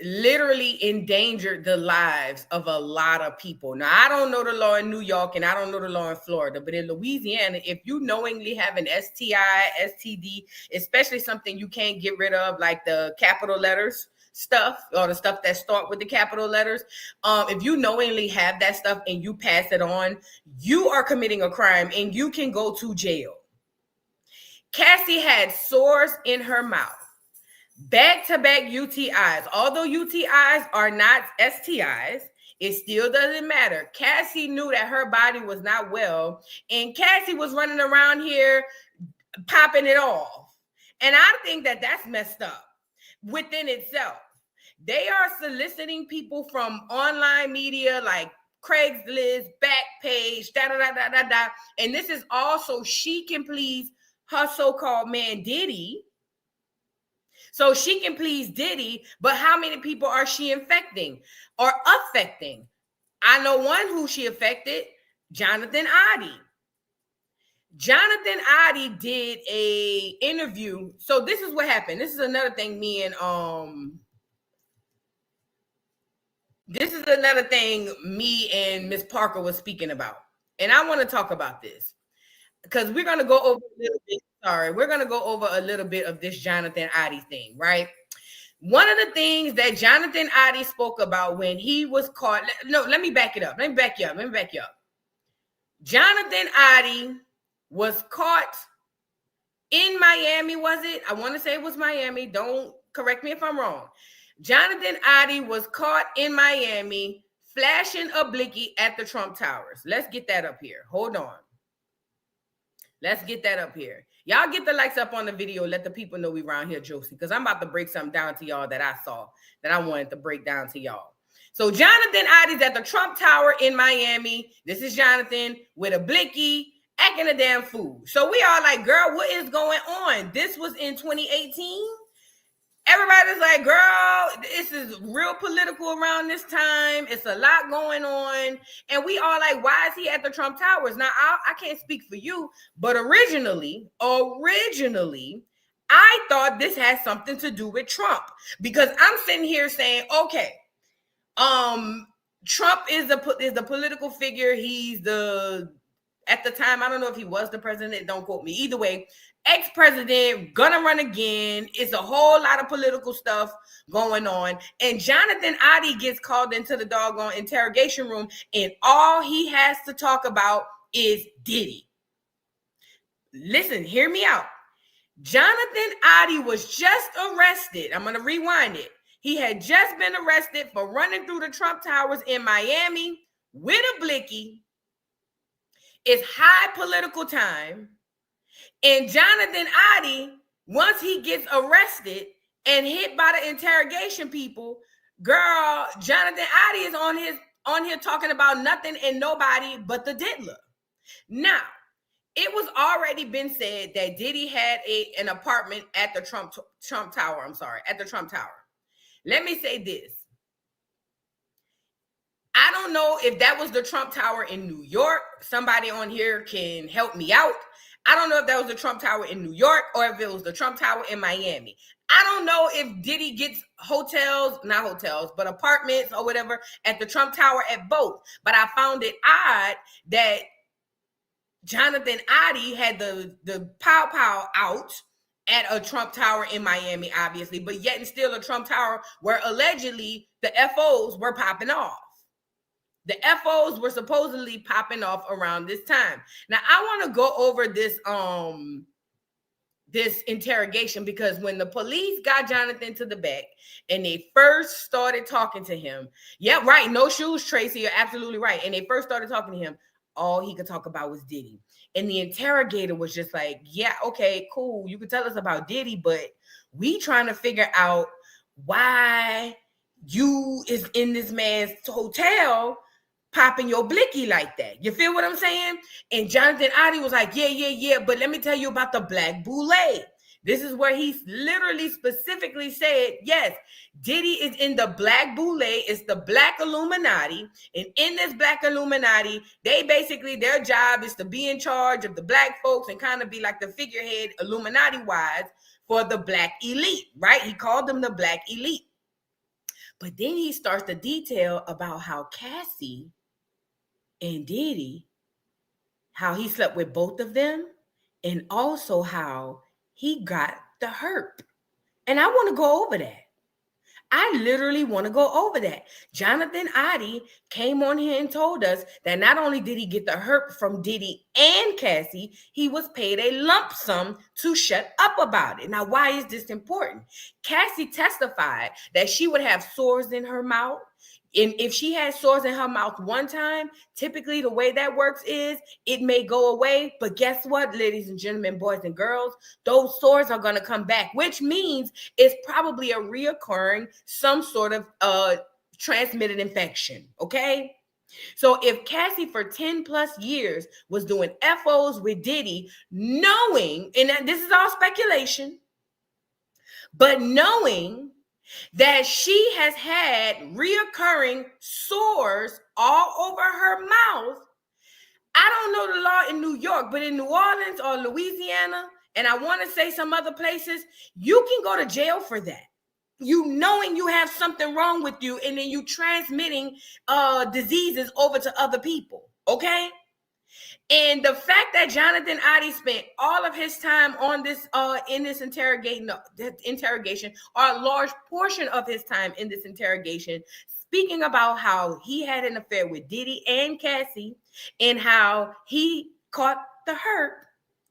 literally endangered the lives of a lot of people. Now, I don't know the law in New York and I don't know the law in Florida, but in Louisiana, if you knowingly have an STI, STD, especially something you can't get rid of, like the capital letters stuff or the stuff that start with the capital letters, if you knowingly have that stuff and you pass it on, you are committing a crime and you can go to jail. Cassie had sores in her mouth. Back-to-back UTIs. Although UTIs are not STIs, it still doesn't matter. Cassie knew that her body was not well, and Cassie was running around here popping it off. And I think that that's messed up within itself. They are soliciting people from online media like Craigslist, Backpage, da-da-da-da-da-da. And this is also she can please her so-called man Diddy. So she can please Diddy, but how many people are she infecting or affecting? I know one who she affected, Jonathan Adi. Jonathan Adi did a interview. So this is what happened. This is another thing me and Miss Parker was speaking about. And I want to talk about this because we're going to go over a little bit. We're going to go over a little bit of this Jonathan Adi thing, right? One of the things that Jonathan Adi spoke about when he was caught. No, let me back it up. Let me back you up. Jonathan Adi was caught in Miami, was it? I want to say it was Miami. Don't correct me if I'm wrong. Jonathan Adi was caught in Miami flashing a blicky at the Trump Towers. Let's get that up here. Hold on. Let's get that up here. Y'all get the likes up on the video. Let the people know we around here joking because I'm about to break something down to y'all that I saw that I wanted to break down to y'all. So Jonathan Adi's at the Trump Tower in Miami. This is Jonathan with a blicky acting a damn fool. So we all like, girl, what is going on? This was in 2018. Everybody's like, girl, this is real political around this time. It's a lot going on. And we all like, why is he at the Trump Towers? Now, I can't speak for you, but originally, I thought this had something to do with Trump because I'm sitting here saying, okay, Trump is the political figure. He's at the time, I don't know if he was the president. Don't quote me. Either way, ex-president, gonna run again. It's a whole lot of political stuff going on. And Jonathan Adi gets called into the doggone interrogation room, and all he has to talk about is Diddy. Listen, hear me out. Jonathan Adi was just arrested. I'm gonna rewind it. He had just been arrested for running through the Trump Towers in Miami with a blicky. It's high political time. And Jonathan Adi, once he gets arrested and hit by the interrogation people, girl, Jonathan Adi is on here talking about nothing and nobody but the diddler. Now, it was already been said that Diddy had an apartment at the Trump Tower. At the Trump Tower. Let me say this. I don't know if that was the Trump Tower in New York. Somebody on here can help me out. I don't know if that was the Trump Tower in New York or if it was the Trump Tower in Miami. I don't know if Diddy gets not hotels, but apartments or whatever at the Trump Tower at both. But I found it odd that Jonathan Adi had the pow out at a Trump Tower in Miami, obviously, but yet and still a Trump Tower where allegedly the FOs were popping off. The FOs were supposedly popping off around this time. Now, I want to go over this interrogation because when the police got Jonathan to the back and they first started talking to him, yeah, right, no shoes, Tracy, you're absolutely right. And they first started talking to him, all he could talk about was Diddy. And the interrogator was just like, yeah, okay, cool. You could tell us about Diddy, but we trying to figure out why you is in this man's hotel popping your blicky like that. You feel what I'm saying? And Jonathan Adi was like, yeah. But let me tell you about the Black Boule. This is where he literally specifically said, yes, Diddy is in the Black Boule. It's the Black Illuminati. And in this Black Illuminati, they basically, their job is to be in charge of the Black folks and kind of be like the figurehead Illuminati-wise for the Black elite, right? He called them the Black elite. But then he starts to detail about how Cassie and Diddy, how he slept with both of them, and also how he got the herp. And I want to go over that. I literally want to go over that. Jonathan Adi came on here and told us that not only did he get the herp from Diddy and Cassie, he was paid a lump sum to shut up about it. Now, why is this important? Cassie testified that she would have sores in her mouth. And if she had sores in her mouth one time, typically the way that works is it may go away. But guess what, ladies and gentlemen, boys and girls, those sores are going to come back, which means it's probably a reoccurring, some sort of transmitted infection. Okay. So if Cassie for 10 plus years was doing FOs with Diddy, knowing, and this is all speculation, but knowing that she has had reoccurring sores all over her mouth. I don't know the law in New York, but in New Orleans or Louisiana, and I want to say some other places, you can go to jail for that. You knowing you have something wrong with you, and then you transmitting diseases over to other people, okay? And the fact that Jonathan Adi spent all of his time on this in this interrogation, or a large portion of his time in this interrogation, speaking about how he had an affair with Diddy and Cassie, and how he caught the herp.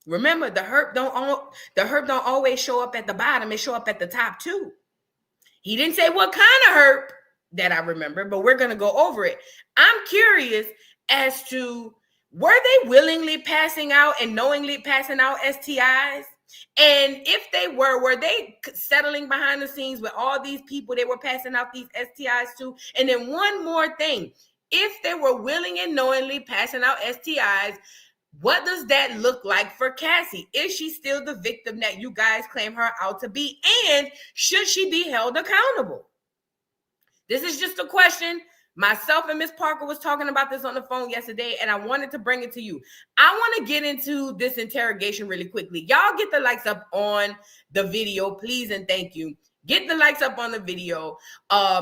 Remember, the herp don't always show up at the bottom; it show up at the top too. He didn't say what kind of herp that I remember, but we're gonna go over it. I'm curious as to, were they willingly passing out and knowingly passing out STIs? And if they were they settling behind the scenes with all these people they were passing out these STIs to? And then one more thing, if they were willing and knowingly passing out STIs, what does that look like for Cassie? Is she still the victim that you guys claim her out to be? And should she be held accountable? This is just a question. Myself and Miss Parker was talking about this on the phone yesterday, and I wanted to bring it to you. I want to get into this interrogation really quickly. Y'all get the likes up on the video, please, and thank you. Get the likes up on the video.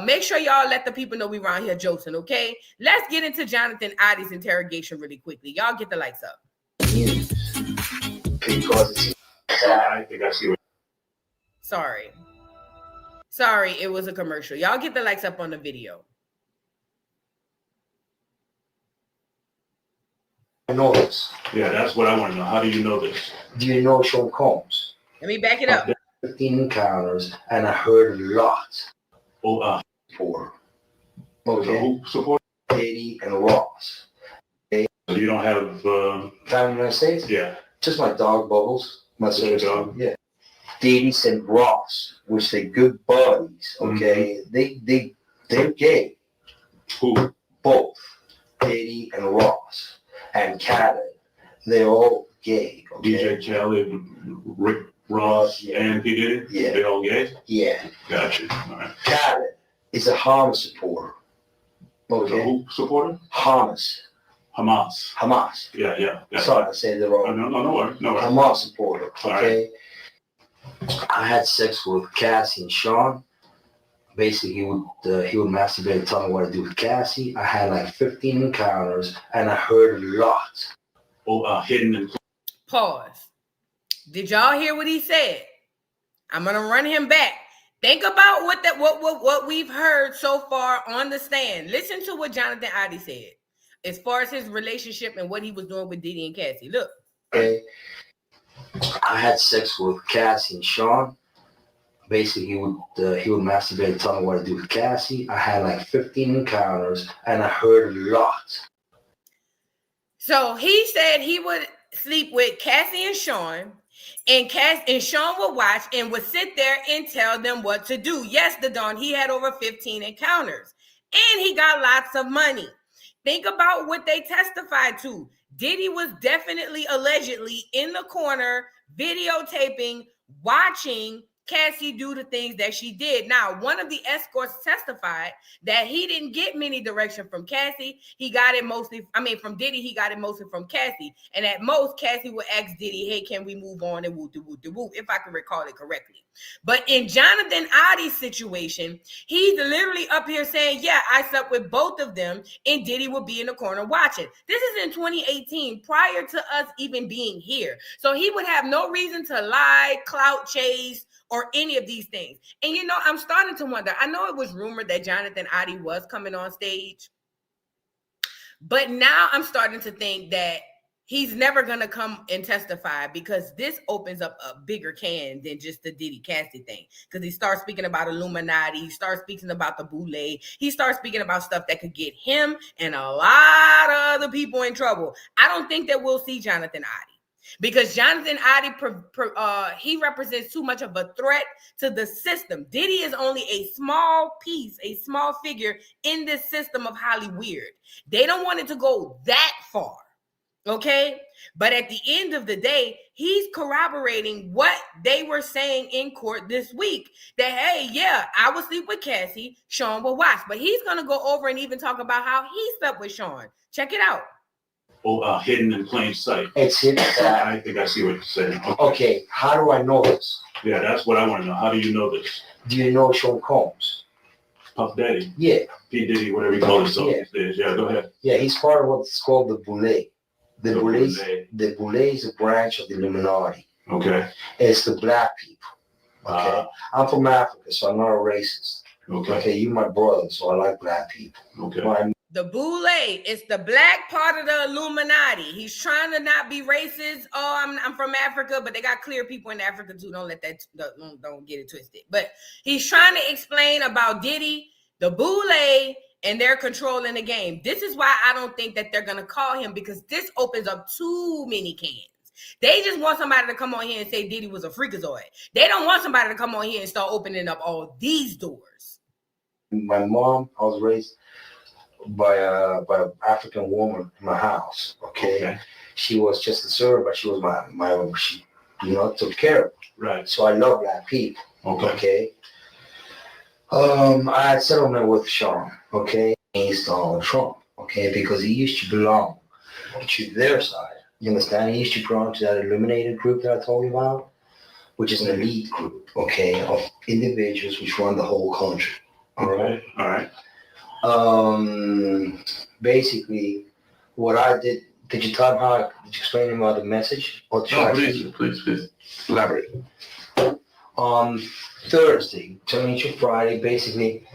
Make sure y'all let the people know we around here joking, okay? Let's get into Jonathan Adi's interrogation really quickly. Y'all get the likes up. Sorry, it was a commercial. Y'all get the likes up on the video. I know this. Yeah, that's what I want to know. How do you know this? Do you know Sean Combs? Let me back it up. 15 encounters, and I heard a lot for. Okay. Who support? Diddy and Ross. So you don't have Time in the United States? Yeah. Just my dog Bubbles. My Just your dog? Yeah. Diddy and Ross, which they good buddies. Okay. Mm-hmm. They're gay. Who? Both. Diddy and Ross. And Khaled. They're all gay. Okay? DJ Khaled, Rick Ross, yeah. And P. Diddy? Yeah. They all gay? Yeah. Gotcha. All right. Khaled is a Hamas supporter. Okay. So who supporter? Hamas. Yeah. Sorry, I said it wrong. No worries. Hamas supporter. Okay. Right. I had sex with Cassie and Sean. Basically, he would masturbate and tell me what to do with Cassie. I had like 15 encounters, and I heard a lot. Hidden and Pause. Did y'all hear what he said? I'm gonna run him back. Think about what we've heard so far on the stand. Listen to what Jonathan Adi said as far as his relationship and what he was doing with Diddy and Cassie. Look. Okay. I had sex with Cassie and Sean. Basically, he would masturbate and tell me what to do with Cassie. I had like 15 encounters, and I heard a lot. So he said he would sleep with Cassie and Sean, and Sean would watch and would sit there and tell them what to do. Yes, the Don, he had over 15 encounters, and he got lots of money. Think about what they testified to. Diddy was definitely, allegedly, in the corner, videotaping, watching Cassie do the things that she did. Now, one of the escorts testified that he didn't get many direction from Cassie. He got it mostly, from Diddy, he got it mostly from Cassie. And at most, Cassie would ask Diddy, hey, can we move on, and woo, if I can recall it correctly. But in Jonathan Adi's situation, he's literally up here saying, yeah, I slept with both of them, and Diddy would be in the corner watching. This is in 2018, prior to us even being here. So he would have no reason to lie, clout chase, or any of these things. And I'm starting to wonder. I know it was rumored that Jonathan Adi was coming on stage, but now I'm starting to think that he's never going to come and testify, because this opens up a bigger can than just the Diddy Cassie thing. Because he starts speaking about Illuminati, he starts speaking about the boule, he starts speaking about stuff that could get him and a lot of other people in trouble. I don't think that we'll see Jonathan Adi, because Jonathan Adi, he represents too much of a threat to the system. Diddy is only a small piece, a small figure in this system of Hollywood. They don't want it to go that far. Okay, but at the end of the day, he's corroborating what they were saying in court this week, that, hey, yeah, I would sleep with Cassie, Sean will watch. But he's going to go over and even talk about how he slept with Sean. Check it out. Hidden in plain sight. It's hidden. I think I see what you're saying. Okay, how do I know this? Yeah, that's what I want to know. How do you know this? Do you know Sean Combs? Puff Daddy? Yeah. P. Diddy, whatever you call himself these days. Yeah, go ahead. Yeah, he's part of what's called the boule. The boule is a branch of the Illuminati. Okay. It's the black people. Okay. I'm from Africa, so I'm not a racist. Okay. You my brother, so I like black people. Okay. The boule, it's the black part of the Illuminati. He's trying to not be racist. Oh, I'm from Africa, but they got clear people in Africa too. Don't let that, don't get it twisted. But he's trying to explain about Diddy, the boule, and they're controlling the game. This is why I don't think that they're going to call him, because this opens up too many cans. They just want somebody to come on here and say Diddy was a freakazoid. They don't want somebody to come on here and start opening up all these doors. My mom, I was raised by an African woman in my house. Okay. She was just a servant, but she was she took care of me. Right. So I love black people. Okay. I had settlement with Sean, against Donald Trump, because he used to belong to their side. You understand? He used to belong to that illuminated group that I told you about, which is an elite group, of individuals which run the whole country. All right. Basically, what I did you tell him how? Did you explain him about the message? Or please elaborate. On Thursday, Friday, basically,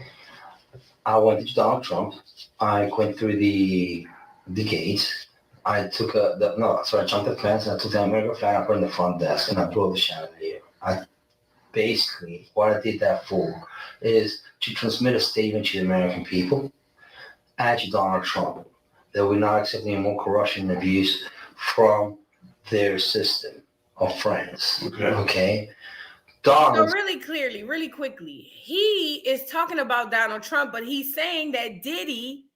I went to Donald Trump. I went through the gates. I took I jumped the fence, and I took the American flag, I put it in the front desk, and I blew the chandelier. Basically, what I did that for is to transmit a statement to the American people and to Donald Trump that we're not accepting any more corruption and abuse from their system of friends. Okay? So really quickly, he is talking about Donald Trump, but he's saying that Diddy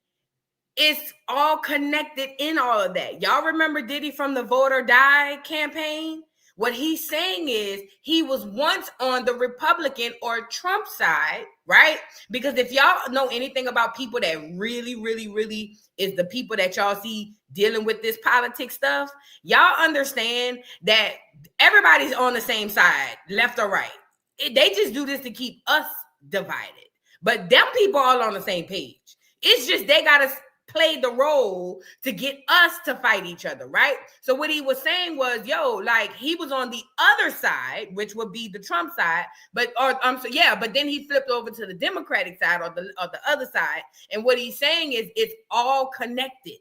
is all connected in all of that. Y'all remember Diddy from the Vote or Die campaign? What he's saying is he was once on the Republican or Trump side, right? Because if y'all know anything about people that really, really, really is the people that y'all see dealing with this politics stuff, y'all understand that everybody's on the same side, left or right. They just do this to keep us divided. But them people all on the same page. It's just they got to play the role to get us to fight each other, right? So what he was saying was, he was on the other side, which would be the Trump side, but then he flipped over to the Democratic side or the other side. And what he's saying is it's all connected.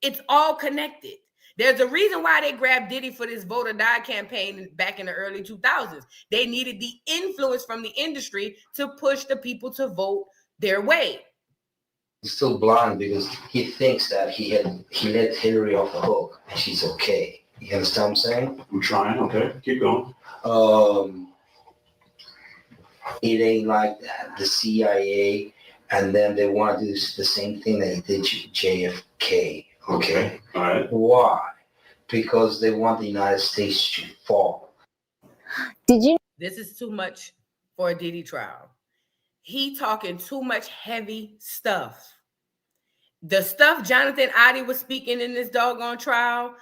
It's all connected. There's a reason why they grabbed Diddy for this Vote or Die campaign back in the early 2000s. They needed the influence from the industry to push the people to vote their way. He's still blind because he thinks that he let Hillary off the hook and she's okay. You understand what I'm saying? I'm trying. Okay, keep going. It ain't like that. The CIA and then they want to do the same thing that he did to JFK. Okay. All right. Why? Because they want the United States to fall. Did you This is too much for a Diddy trial. He talking too much heavy stuff. The stuff Jonathan Adi was speaking in this doggone trial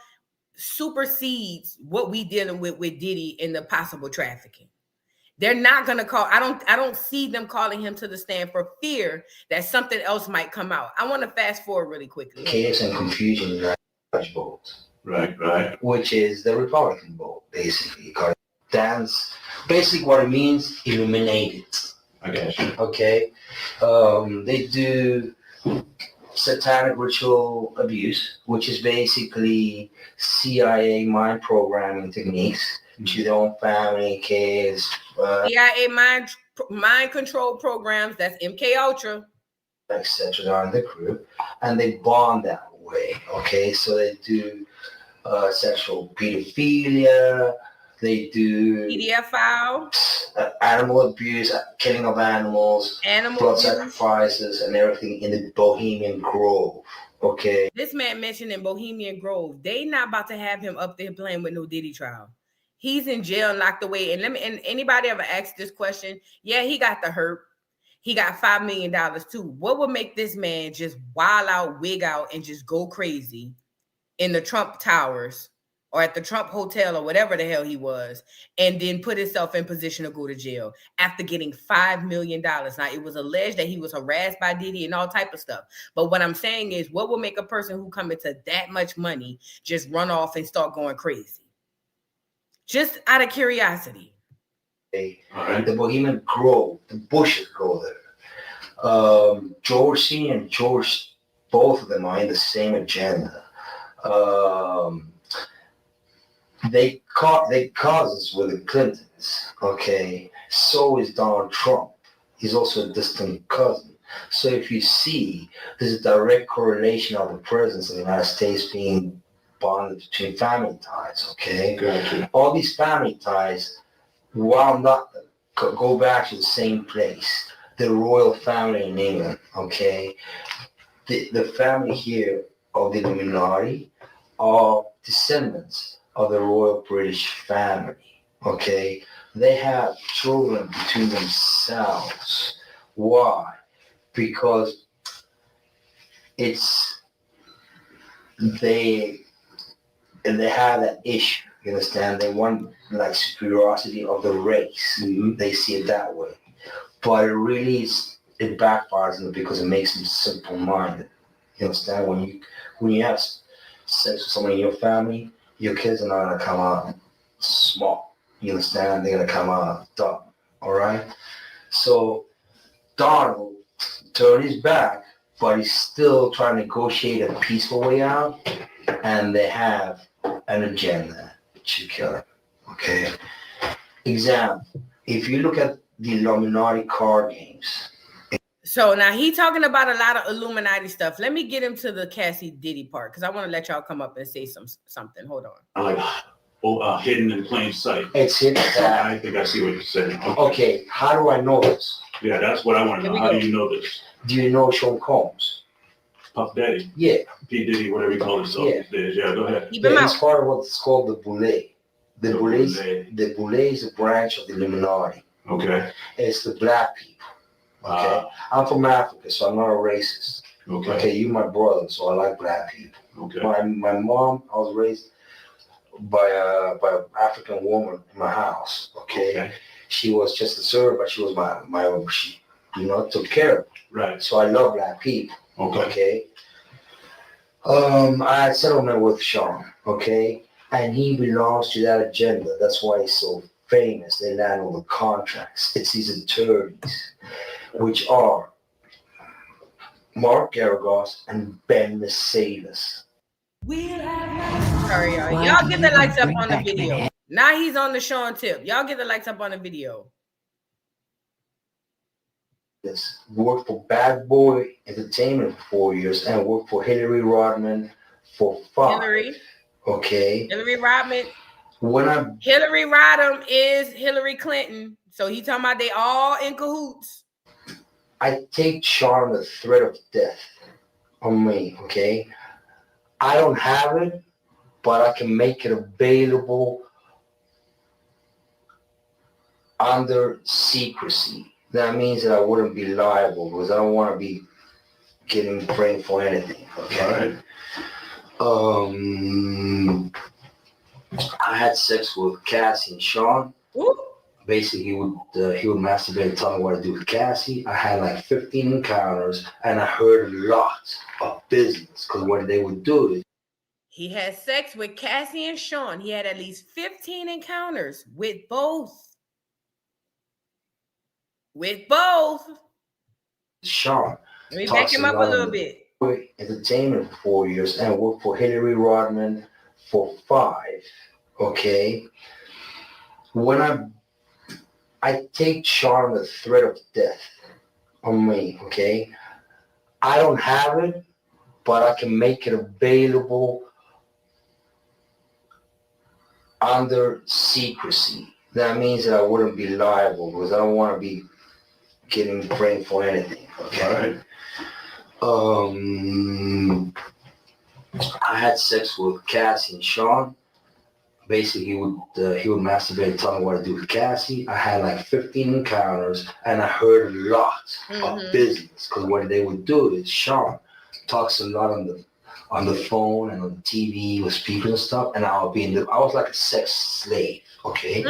supersedes what we dealing with Diddy and the possible trafficking. They're not gonna call. I don't see them calling him to the stand for fear that something else might come out. I want to fast forward really quickly. Chaos and confusion in that vote. Right. Which is the Republican vote, basically. Dance, basically what it means, illuminated. I got you. Okay? They do satanic ritual abuse, which is basically CIA mind programming techniques to their own family, kids. CIA mind control programs, that's MK Ultra. Etc. on the crew, and they bond that way. Okay? So they do sexual pedophilia, they do PDF file, animal abuse, killing of animals, blood sacrifices, and everything in the Bohemian Grove. Okay. This man mentioned in Bohemian Grove, they not about to have him up there playing with no Diddy trial. He's in jail and locked away. And anybody ever asked this question? Yeah, he got the hurt. He got $5 million too. What would make this man just wild out, wig out, and just go crazy in the Trump Towers or at the Trump Hotel or whatever the hell he was, and then put himself in position to go to jail after getting $5 million? Now, it was alleged that he was harassed by Diddy and all type of stuff. But what I'm saying is, what will make a person who come into that much money just run off and start going crazy? Just out of curiosity. The Bohemian Grove, the Bushes go there. George C. and George, both of them are in the same agenda. They cousins with the Clintons, okay? So is Donald Trump. He's also a distant cousin. So if you see, there's a direct correlation of the presence of the United States being bonded between family ties, okay? Gotcha. All these family ties wound up, go back to the same place, the royal family in England, okay? The family here of the Illuminati are descendants of the royal British family, okay? They have children between themselves. Why? Because they have that issue. You understand? They want like superiority of the race. Mm-hmm. They see it that way, but it backfires them because it makes them simple-minded. You understand? When you have sex with someone in your family, your kids are not gonna come out smart. You understand? They're gonna come out dumb. All right. So Donald turned his back, but he's still trying to negotiate a peaceful way out, and they have an agenda to kill him. Okay. Example: if you look at the Illuminati card games. So now he talking about a lot of Illuminati stuff. Let me get him to the Cassie Diddy part, because I want to let y'all come up and say something. Hold on. Hidden in plain sight. It's hidden. I think I see what you're saying. Okay, how do I know this? Yeah, that's what I want to know. How do you know this? Do you know Sean Combs? Puff Daddy? Yeah. P. Diddy, whatever you call himself these days. Yeah, go ahead. Keep him Yeah, out. he's part of what's called the Boule. The Boule is a branch of the Illuminati. Okay. It's the black people. Okay. I'm from Africa, so I'm not a racist. Okay. Okay, you my brother, so I like black people. Okay. My mom, I was raised by an African woman in my house. Okay. She was just a servant, but she was she took care of me. Right. So I love black people. Okay. I had settlement with Sean, okay? And he belongs to that agenda. That's why he's so famous. They land all the contracts. It's his attorneys, which are Mark Garagos and Ben Mercedes. Sorry, y'all. Y'all get the lights up on the video. Now he's on the Sean tip. Y'all get the lights up on the video. Worked for Bad Boy Entertainment for 4 years and worked for Hillary Rodman for 5. Hillary. Okay. Hillary Rodman. When Hillary Rodham is Hillary Clinton. So he talking about they all in cahoots. I take Sean the threat of death on me, okay? I don't have it, but I can make it available under secrecy. That means that I wouldn't be liable because I don't want to be getting framed for anything. Okay. All right. I had sex with Cassie and Sean. Ooh. Basically, he would masturbate and tell me what to do with Cassie. I had like 15 encounters, and I heard a lot of business because what they would do is He had sex with Cassie and Sean. He had at least 15 encounters with both. With both. Sean. Let me back him up a little bit. Entertainment for 4 years and worked for Hillary Rodman for 5. Okay. When I take Sean the threat of death on me, okay? I don't have it, but I can make it available under secrecy. That means that I wouldn't be liable because I don't want to be getting framed for anything, okay? All right. I had sex with Cassie and Sean. Basically, he would masturbate and tell me what to do with Cassie. I had like 15 encounters, and I heard a lot of business because what they would do is Sean talks a lot on the phone and on the TV with speakers and stuff, and I was like a sex slave, okay?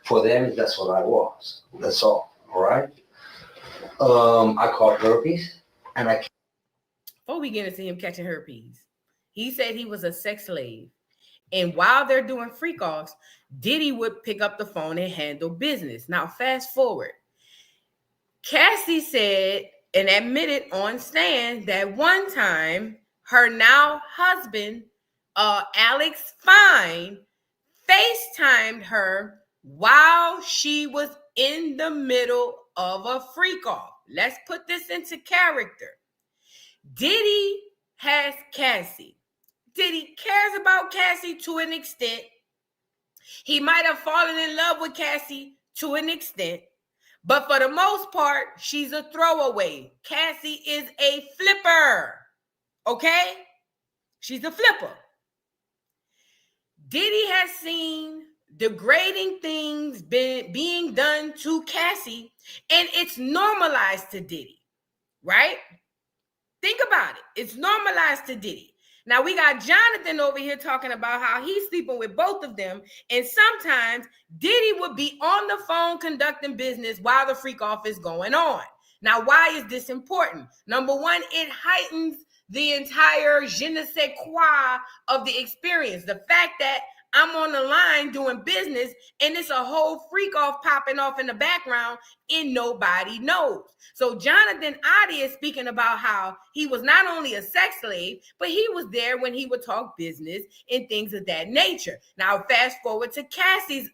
For them, that's what I was. That's all right? I caught herpes, and before we get into him catching herpes, he said he was a sex slave. And while they're doing freak offs, Diddy would pick up the phone and handle business. Now, fast forward. Cassie said and admitted on stand that one time her now husband, Alex Fine, FaceTimed her while she was in the middle of a freak off. Let's put this into character. Diddy has Cassie. Diddy cares about Cassie to an extent. He might have fallen in love with Cassie to an extent, but for the most part, she's a throwaway. Cassie is a flipper, okay? She's a flipper. Diddy has seen degrading things being done to Cassie, and it's normalized to Diddy, right? Think about it. It's normalized to Diddy. Now, we got Jonathan over here talking about how he's sleeping with both of them. And sometimes Diddy would be on the phone conducting business while the freak off is going on. Now, why is this important? Number one, it heightens the entire je ne sais quoi of the experience. The fact that I'm on the line doing business and it's a whole freak off popping off in the background and nobody knows. So Jonathan Adi is speaking about how he was not only a sex slave, but he was there when he would talk business and things of that nature. Now, fast forward to Cassie's,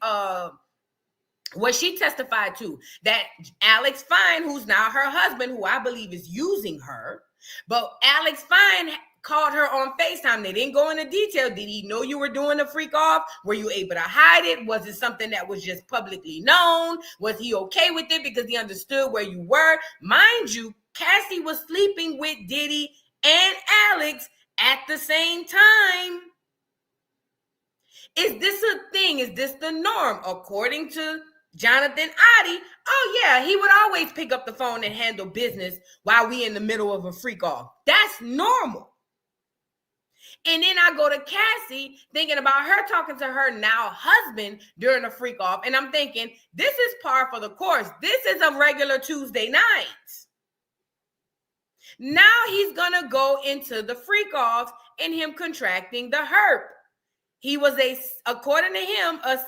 what she testified to, that Alex Fine, who's now her husband, who I believe is using her, but Alex Fine called her on FaceTime. They didn't go into detail. Did he know you were doing the freak off? Were you able to hide it? Was it something that was just publicly known? Was he okay with it because he understood where you were? Mind you, Cassie was sleeping with Diddy and Alex at the same time. Is this a thing? Is this the norm? According to Jonathan Adi, oh yeah, he would always pick up the phone and handle business while we in the middle of a freak off. That's normal. And then I go to Cassie thinking about her talking to her now husband during a freak off. And I'm thinking, this is par for the course. This is a regular Tuesday night. Now he's going to go into the freak off and him contracting the herp. He was according to him, a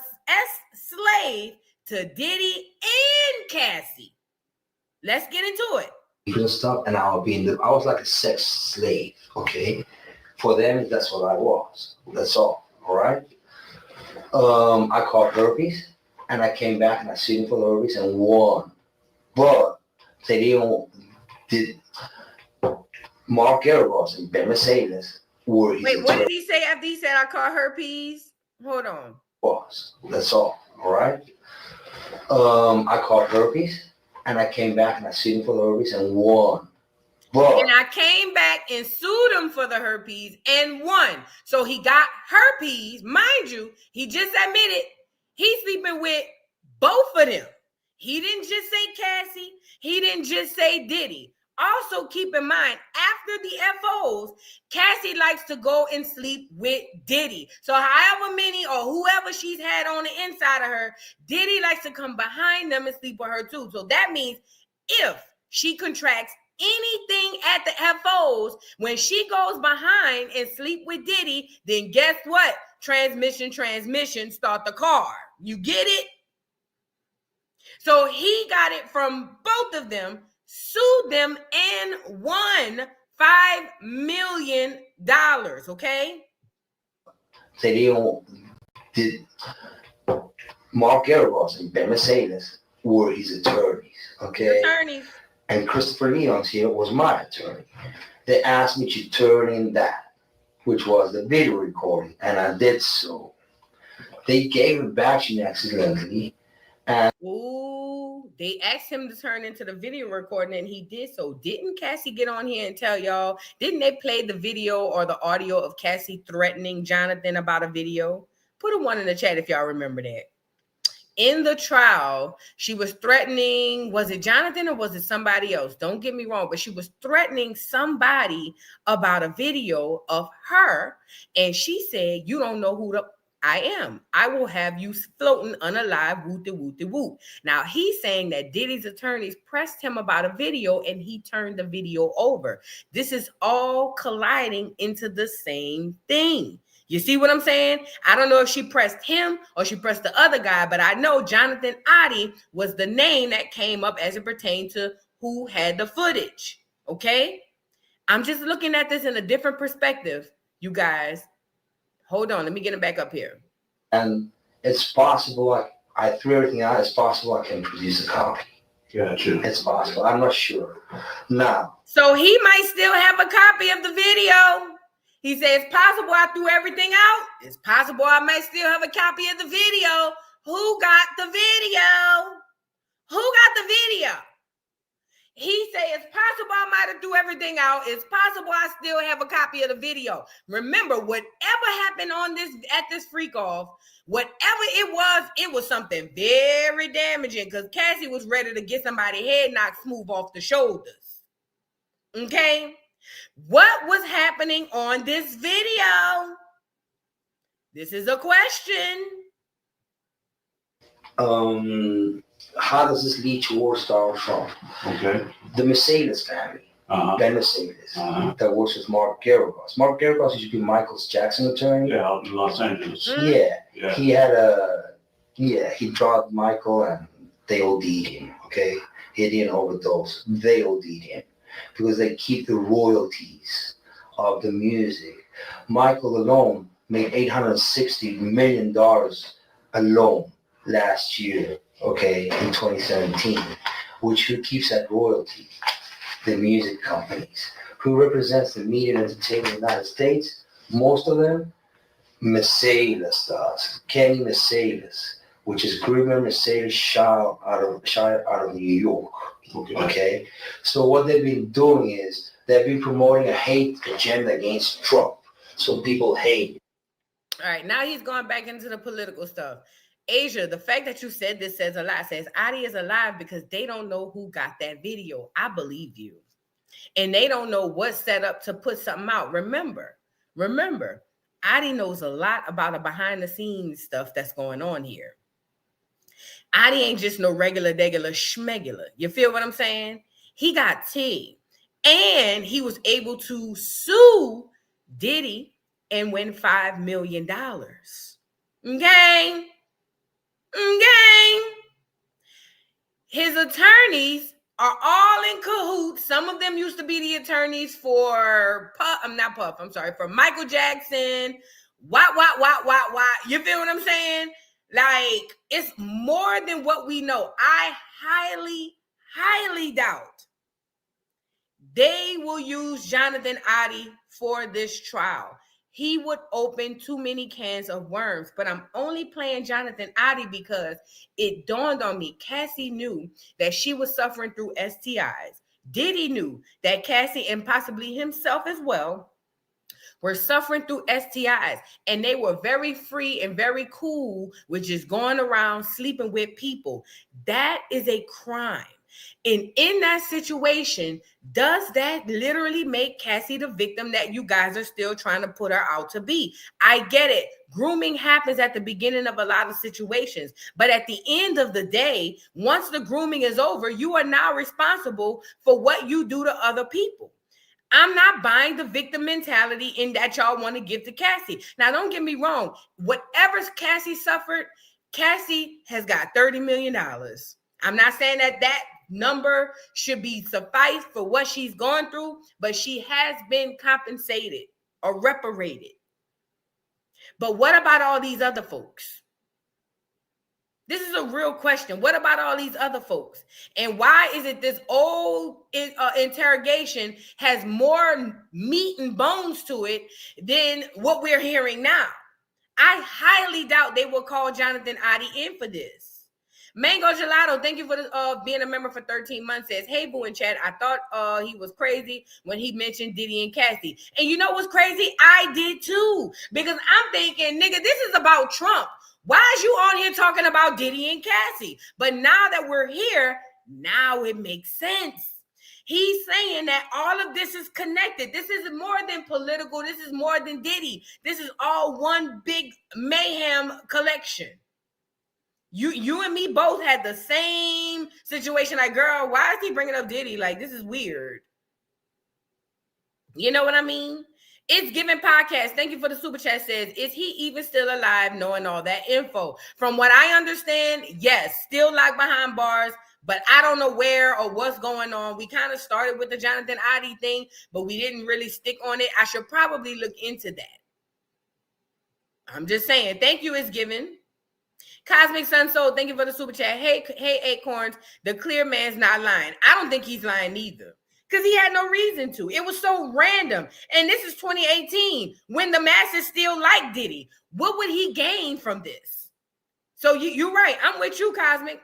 slave to Diddy and Cassie. Let's get into it. And stuff, and I was like a sex slave, okay? For them, that's what I was. That's all right? I caught herpes, and I came back and I sued for the herpes and won. But they did Mark Garagos and Ben Mercedes were. Wait, what did he say after he said I caught herpes? Hold on. Was. That's all right? I caught herpes, and I came back and I sued for the herpes and won. But, and I came back and sued him for the herpes and won. So he got herpes. Mind you, he just admitted he's sleeping with both of them. He didn't just say Cassie. He didn't just say Diddy. Also, keep in mind, after the FOs, Cassie likes to go and sleep with Diddy. So however many or whoever she's had on the inside of her, Diddy likes to come behind them and sleep with her too. So that means if she contracts anything at the FOs, when she goes behind and sleep with Diddy, then guess what? Transmission, start the car. You get it? So he got it from both of them, sued them, and won $5 million. Okay? They did Mark Garagos and Ben Mercedes were his attorneys, okay? Attorneys. And Christopher Leon's here was my attorney. They asked me to turn in that, which was the video recording, and I did so. They gave it back to me accidentally. Ooh, they asked him to turn into the video recording, and he did so. Didn't Cassie get on here and tell y'all? Didn't they play the video or the audio of Cassie threatening Jonathan about a video? Put a 1 in the chat if y'all remember that. In the trial, she was threatening, was it Jonathan or was it somebody else? Don't get me wrong, but she was threatening somebody about a video of her, and she said, you don't know who I am. I will have you floating unalive, whoop-de-whoop-de-whoop. Now, he's saying that Diddy's attorneys pressed him about a video and he turned the video over. This is all colliding into the same thing. You see what I'm saying? I don't know if she pressed him or she pressed the other guy, but I know Jonathan Adi was the name that came up as it pertained to who had the footage. Okay? I'm just looking at this in a different perspective, you guys. Hold on, let me get him back up here. And it's possible, I threw everything out, it's possible I can produce a copy. Gotcha. It's possible, I'm not sure. Now. So he might still have a copy of the video. He said, it's possible I threw everything out. It's possible I might still have a copy of the video. Who got the video? Who got the video? He said, it's possible I might have threw everything out. It's possible I still have a copy of the video. Remember, whatever happened on this at this freak off, whatever it was something very damaging because Cassie was ready to get somebody's head knocked smooth off the shoulders. Okay? What was happening on this video? This is a question. How does this lead towards Donald Trump? Okay. The Mercedes family, Ben Mercedes, that works with Mark Garagos. Mark Garagos used to be Michael Jackson's attorney. Yeah, out in Los Angeles. Yeah. He drugged Michael and they OD'd him, okay? He didn't overdose. They OD'd him because they keep the royalties of the music. Michael alone made $860 million alone last year, okay, in 2017, which who keeps that royalty? The music companies. Who represents the media and entertainment in the United States? Most of them, Mercedes does. Kenny Mercedes, which is Greenman Mercedes Shire out of New York. Okay. So what they've been doing is they've been promoting a hate agenda against Trump. So people hate. All right, now he's going back into the political stuff. Asia, the fact that you said this says a lot. Says Adi is alive because they don't know who got that video. I believe you. And they don't know what's set up to put something out. Remember, Adi knows a lot about the behind the scenes stuff that's going on here. Adi ain't just no regular schmegular. You feel what I'm saying? He got tea. And he was able to sue Diddy and win $5 million. Okay? His attorneys are all in cahoots. Some of them used to be the attorneys for for Michael Jackson. What. You feel what I'm saying? Like, it's more than what we know. I highly doubt they will use Jonathan Adi for this trial. He would open too many cans of worms, but I'm only playing Jonathan Adi because it dawned on me. Cassie knew that she was suffering through STIs. Diddy knew that Cassie and possibly himself as well were suffering through STIs, and they were very free and very cool with just going around sleeping with people. That is a crime. And in that situation, does that literally make Cassie the victim that you guys are still trying to put her out to be? I get it. Grooming happens at the beginning of a lot of situations. But at the end of the day, once the grooming is over, you are now responsible for what you do to other people. I'm not buying the victim mentality in that y'all want to give to Cassie. Now, don't get me wrong. Whatever Cassie suffered, Cassie has got $30 million. I'm not saying that number should be suffice for what she's going through, but she has been compensated or reparated. But what about all these other folks? This is a real question. What about all these other folks? And why is it this old interrogation has more meat and bones to it than what we're hearing now? I highly doubt they will call Jonathan Oddie in for this. Mango Gelato, thank you for being a member for 13 months, says, hey, boo in chat, I thought he was crazy when he mentioned Diddy and Cassie. And you know what's crazy? I did too. Because I'm thinking, nigga, this is about Trump. Why is you on here talking about Diddy and Cassie? But now that we're here, now it makes sense. He's saying that all of this is connected. This is more than political. This is more than Diddy. This is all one big mayhem collection. You and me both had the same situation. Like, girl, why is he bringing up Diddy? Like, this is weird. You know what I mean? It's Giving Podcast. Thank you for the super chat. Says, is he even still alive knowing all that info? From what I understand, yes, still locked behind bars, but I don't know where or what's going on. We kind of started with the Jonathan Oddie thing, but we didn't really stick on it. I should probably look into that. I'm just saying. Thank you, It's Given. Cosmic Sun Soul, thank you for the super chat. Hey, Acorns, the clear man's not lying. I don't think he's lying either. Because he had no reason to. It was so random. And this is 2018 when the masses still like Diddy. What would he gain from this? So you're right. I'm with you, Cosmic.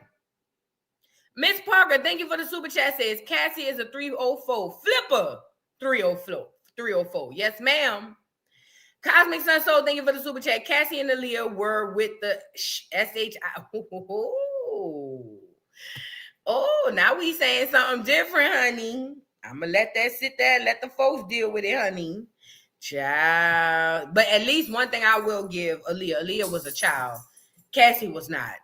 Miss Parker, thank you for the super chat. Says Cassie is a 304. Flipper 304. Yes, ma'am. Cosmic Sun Soul, thank you for the super chat. Cassie and Aaliyah were with the SHI. Oh, now we saying something different, honey. I'm going to let that sit there. Let the folks deal with it, honey. Child. But at least one thing I will give Aaliyah. Aaliyah was a child. Cassie was not.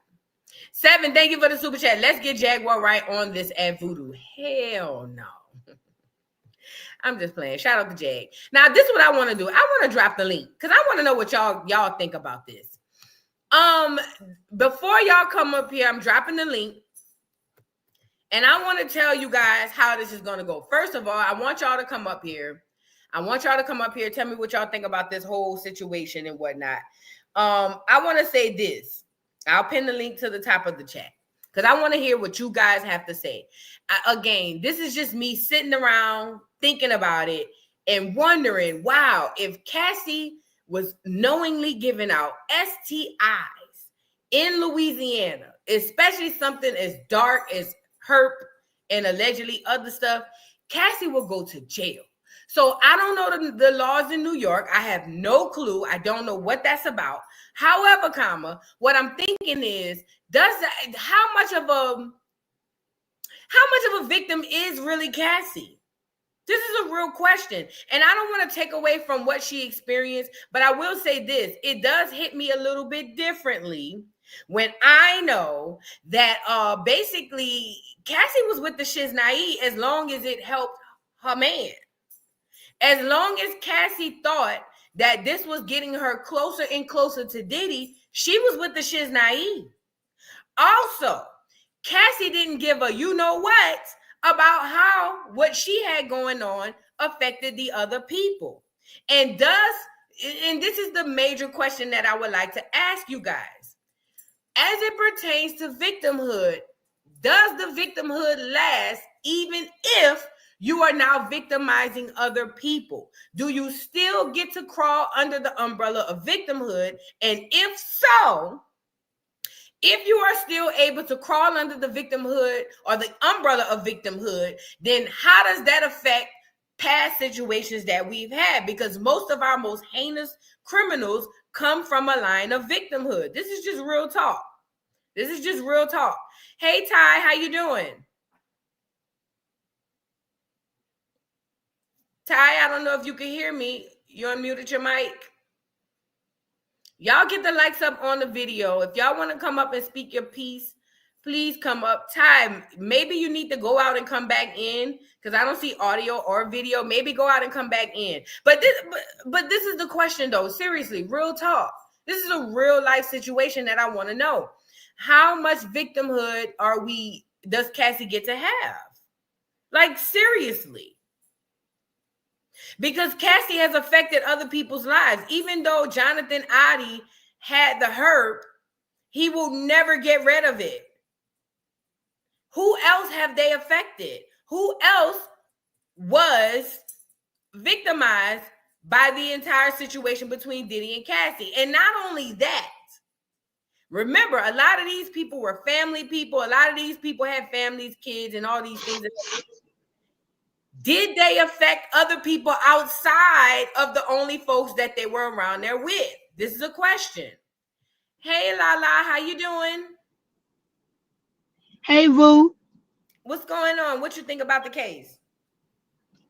7, thank you for the super chat. Let's get Jaguar right on this at Voodoo. Hell no. I'm just playing. Shout out to Jag. Now, this is what I want to do. I want to drop the link because I want to know what y'all think about this. Before y'all come up here, I'm dropping the link. And I want to tell you guys how this is going to go. First of all, I want y'all to come up here. Tell me what y'all think about this whole situation and whatnot. I want to say this. I'll pin the link to the top of the chat because I want to hear what you guys have to say. Again, this is just me sitting around thinking about it and wondering, wow, if Cassie was knowingly giving out STIs in Louisiana, especially something as dark as herp and allegedly other stuff, Cassie will go to jail. So I don't know the laws in New York. I have no clue. I don't know what that's about. However, what I'm thinking is, how much of a victim is really Cassie? This is a real question. And I don't want to take away from what she experienced, but I will say this. It does hit me a little bit differently when I know that basically Cassie was with the Shiznai as long as it helped her man. As long as Cassie thought that this was getting her closer and closer to Diddy, she was with the Shiznai. Also, Cassie didn't give a you know what about how what she had going on affected the other people. And this is the major question that I would like to ask you guys. As it pertains to victimhood, does the victimhood last even if you are now victimizing other people? Do you still get to crawl under the umbrella of victimhood? And if so, if you are still able to crawl under the victimhood or the umbrella of victimhood, then how does that affect past situations that we've had, because most of our most heinous criminals come from a line of victimhood. This is just real talk. This is just real talk. Hey, Ty, how you doing? Ty, I don't know if you can hear me. You unmuted your mic. Y'all get the likes up on the video. If y'all want to come up and speak your piece, please come up. Ty, maybe you need to go out and come back in, because I don't see audio or video. Maybe go out and come back in. But this is the question, though. Seriously, real talk. This is a real life situation that I want to know. How much victimhood does Cassie get to have? Like, seriously. Because Cassie has affected other people's lives. Even though Jonathan Adi had the herp, he will never get rid of it. Who else have they affected? Who else was victimized by the entire situation between Diddy and Cassie? And not only that, remember, a lot of these people were family people. A lot of these people had families, kids, and all these things. Did they affect other people outside of the only folks that they were around there with? This is a question. Hey, Lala, how you doing? Hey, Vu. What's going on? What you think about the case?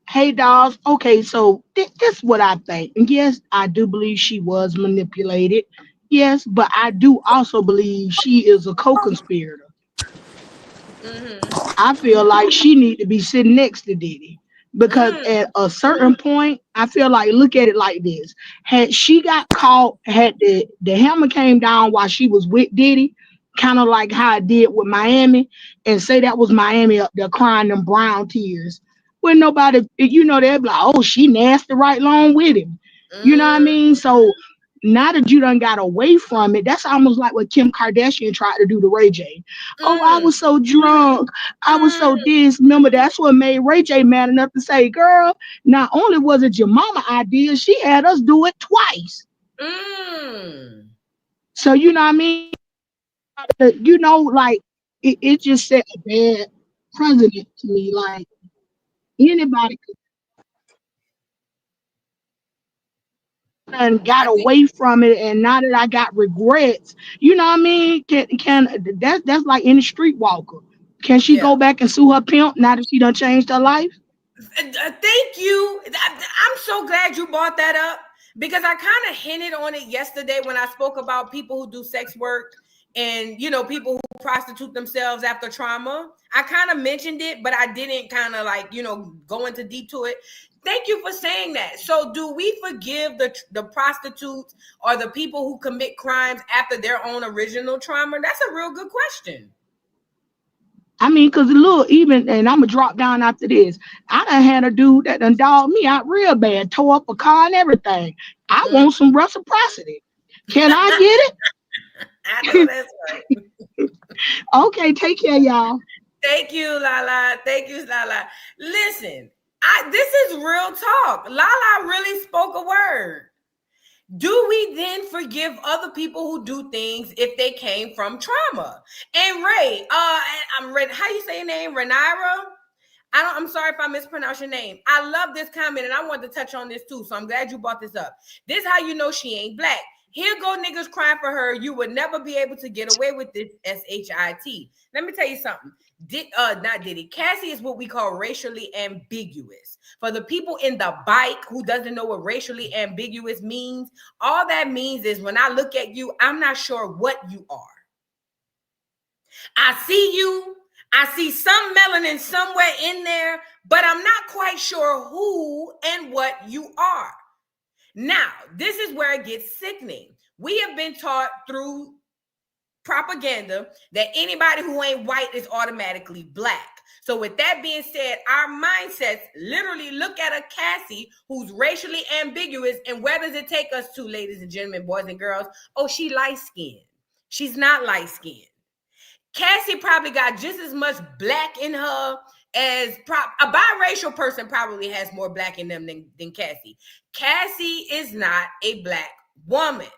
Hey, dolls. Okay, so this is what I think. And yes, I do believe she was manipulated. Yes, but I do also believe she is a co-conspirator. I feel like she need to be sitting next to Diddy. Because at a certain point, I feel like, look at it like this. Had she got caught, had the hammer came down while she was with Diddy, kind of like how I did with Miami, and say that was Miami up there crying them brown tears. When nobody, they'd be like, oh, she nasty right along with him. You know what I mean? So now that you done got away from it, that's almost like what Kim Kardashian tried to do to Ray J. Oh, I was so drunk. I was so this. Remember, that's what made Ray J mad enough to say, girl, not only was it your mama idea, she had us do it twice. So, you know what I mean? You know, like, it just set a bad precedent to me. Like, anybody could and got away from it, and now that I got regrets, you know what I mean? That's like any streetwalker. Can she go back and sue her pimp now that she done changed her life? Thank you. I'm so glad you brought that up, because I kind of hinted on it yesterday when I spoke about people who do sex work and, you know, people who prostitute themselves after trauma. I kind of mentioned it, but I didn't kind of like, you know, go into deep to it. Thank you for saying that. So do we forgive the prostitutes or the people who commit crimes after their own original trauma? That's a real good question. I mean, because look, even, and I'm going to drop down after this, I done had a dude that done dogged me out real bad, tore up a car and everything. I want some reciprocity. Can I get it? I know that's right. Okay, take care, y'all. Thank you, Lala. Thank you, Lala. Listen, this is real talk. Lala really spoke a word. Do we then forgive other people who do things if they came from trauma? And Ray, I'm Ray. How you say your name? Renira? I'm sorry if I mispronounce your name. I love this comment, and I want to touch on this too. So I'm glad you brought this up. This is how you know she ain't black. Here go niggas crying for her. You would never be able to get away with this SHIT. Let me tell you something. Not Diddy. Cassie is what we call racially ambiguous. For the people in the bike who doesn't know what racially ambiguous means, all that means is when I look at you, I'm not sure what you are. I see you. I see some melanin somewhere in there, but I'm not quite sure who and what you are. Now, this is where it gets sickening. We have been taught through propaganda that anybody who ain't white is automatically black. So with that being said, our mindsets literally look at a Cassie who's racially ambiguous, and where does it take us to, ladies and gentlemen, boys and girls? Oh, she light-skinned. She's not light-skinned. Cassie probably got just as much black in her as a biracial person probably has more black in them than Cassie. Cassie is not a black woman.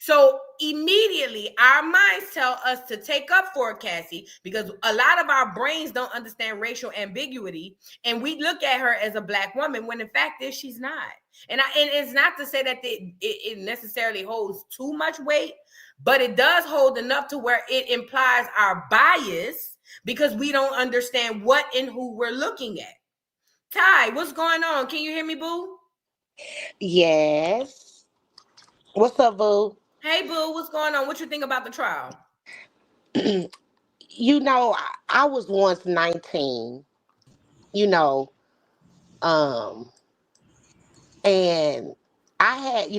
So immediately our minds tell us to take up for Cassie because a lot of our brains don't understand racial ambiguity, and we look at her as a black woman when the fact is she's not. And it's not to say that it necessarily holds too much weight, but it does hold enough to where it implies our bias because we don't understand what and who we're looking at. Ty, what's going on? Can you hear me, boo? Yes. What's up, boo? Hey, boo, what's going on? What you think about the trial? I was once 19, you know, um, and I had,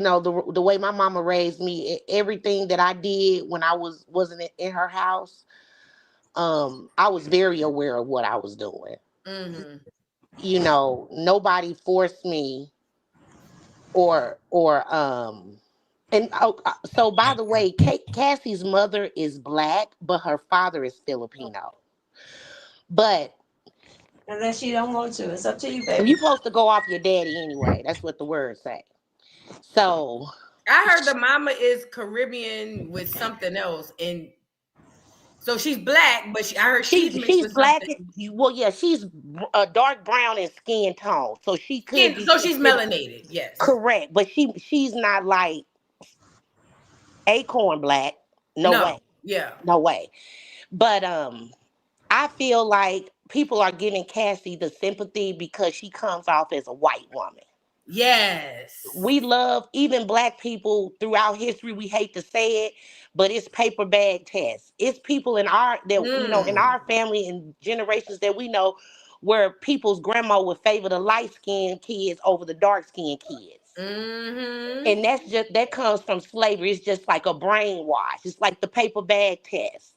the way my mama raised me, everything that I did when I wasn't in her house, I was very aware of what I was doing. Mm-hmm. Nobody forced me or and so by the way, Cassie's mother is black, but her father is Filipino. But Unless you don't want to. It's up to you, baby. you're supposed to go off your daddy anyway. That's what the words say. So I heard the mama is Caribbean with something else, and so she's black, but I heard she's mixed she's with black. something. Well, yeah, she's a dark brown in skin tone, so she could be So she's considered melanated, yes. correct. But she's not like acorn black. No No, way. yeah, No way. But I feel like people are giving Cassie the sympathy because she comes off as a white woman. yes. We love, even black people throughout history, we hate to say it, but it's paper bag tests. It's people in our that in Mm, our family and generations that we know where people's grandma would favor the light skinned kids over the dark skinned kids. mm-hmm, And that comes from slavery. It's just like a brainwash. It's like the paper bag test.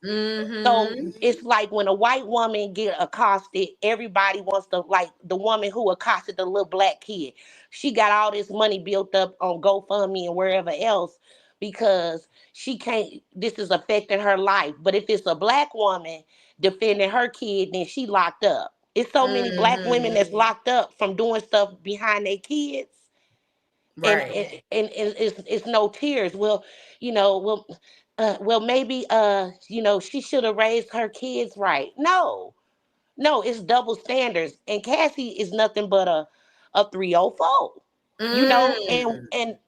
So mm-hmm, it's like when a white woman get accosted, everybody wants to, like the woman who accosted the little black kid. She got all this money built up on GoFundMe and wherever else because she can't, this is affecting her life. But if it's a black woman defending her kid, then she locked up. It's so many black women mm-hmm. that's locked up from doing stuff behind their kids. And Right. it's no tears. Well, well, maybe she should have raised her kids right. No, it's double standards. And Cassie is nothing but a 304. Mm, And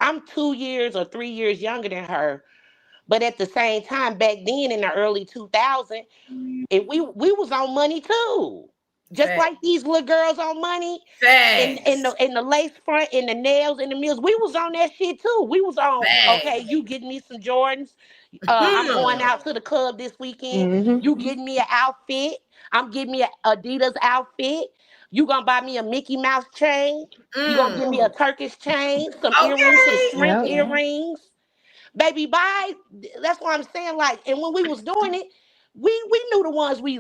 I'm 2 years or 3 years younger than her. But at the same time, back then in the early 2000s, and we was on money too. Just fact, like these little girls on money facts, in the lace front and the nails and the meals. We was on that shit too. We was on, okay, facts. you getting me some Jordans. I'm going Hmm. out to the club this weekend. Mm-hmm. You getting me an outfit. I'm getting me an Adidas outfit. You gonna buy me a Mickey Mouse chain. You gonna give me Mm. a Turkish chain, some earrings, some Okay. shrimp Yep. earrings. Baby, bye. That's what I'm saying. Like, and when we was doing it, we knew the ones we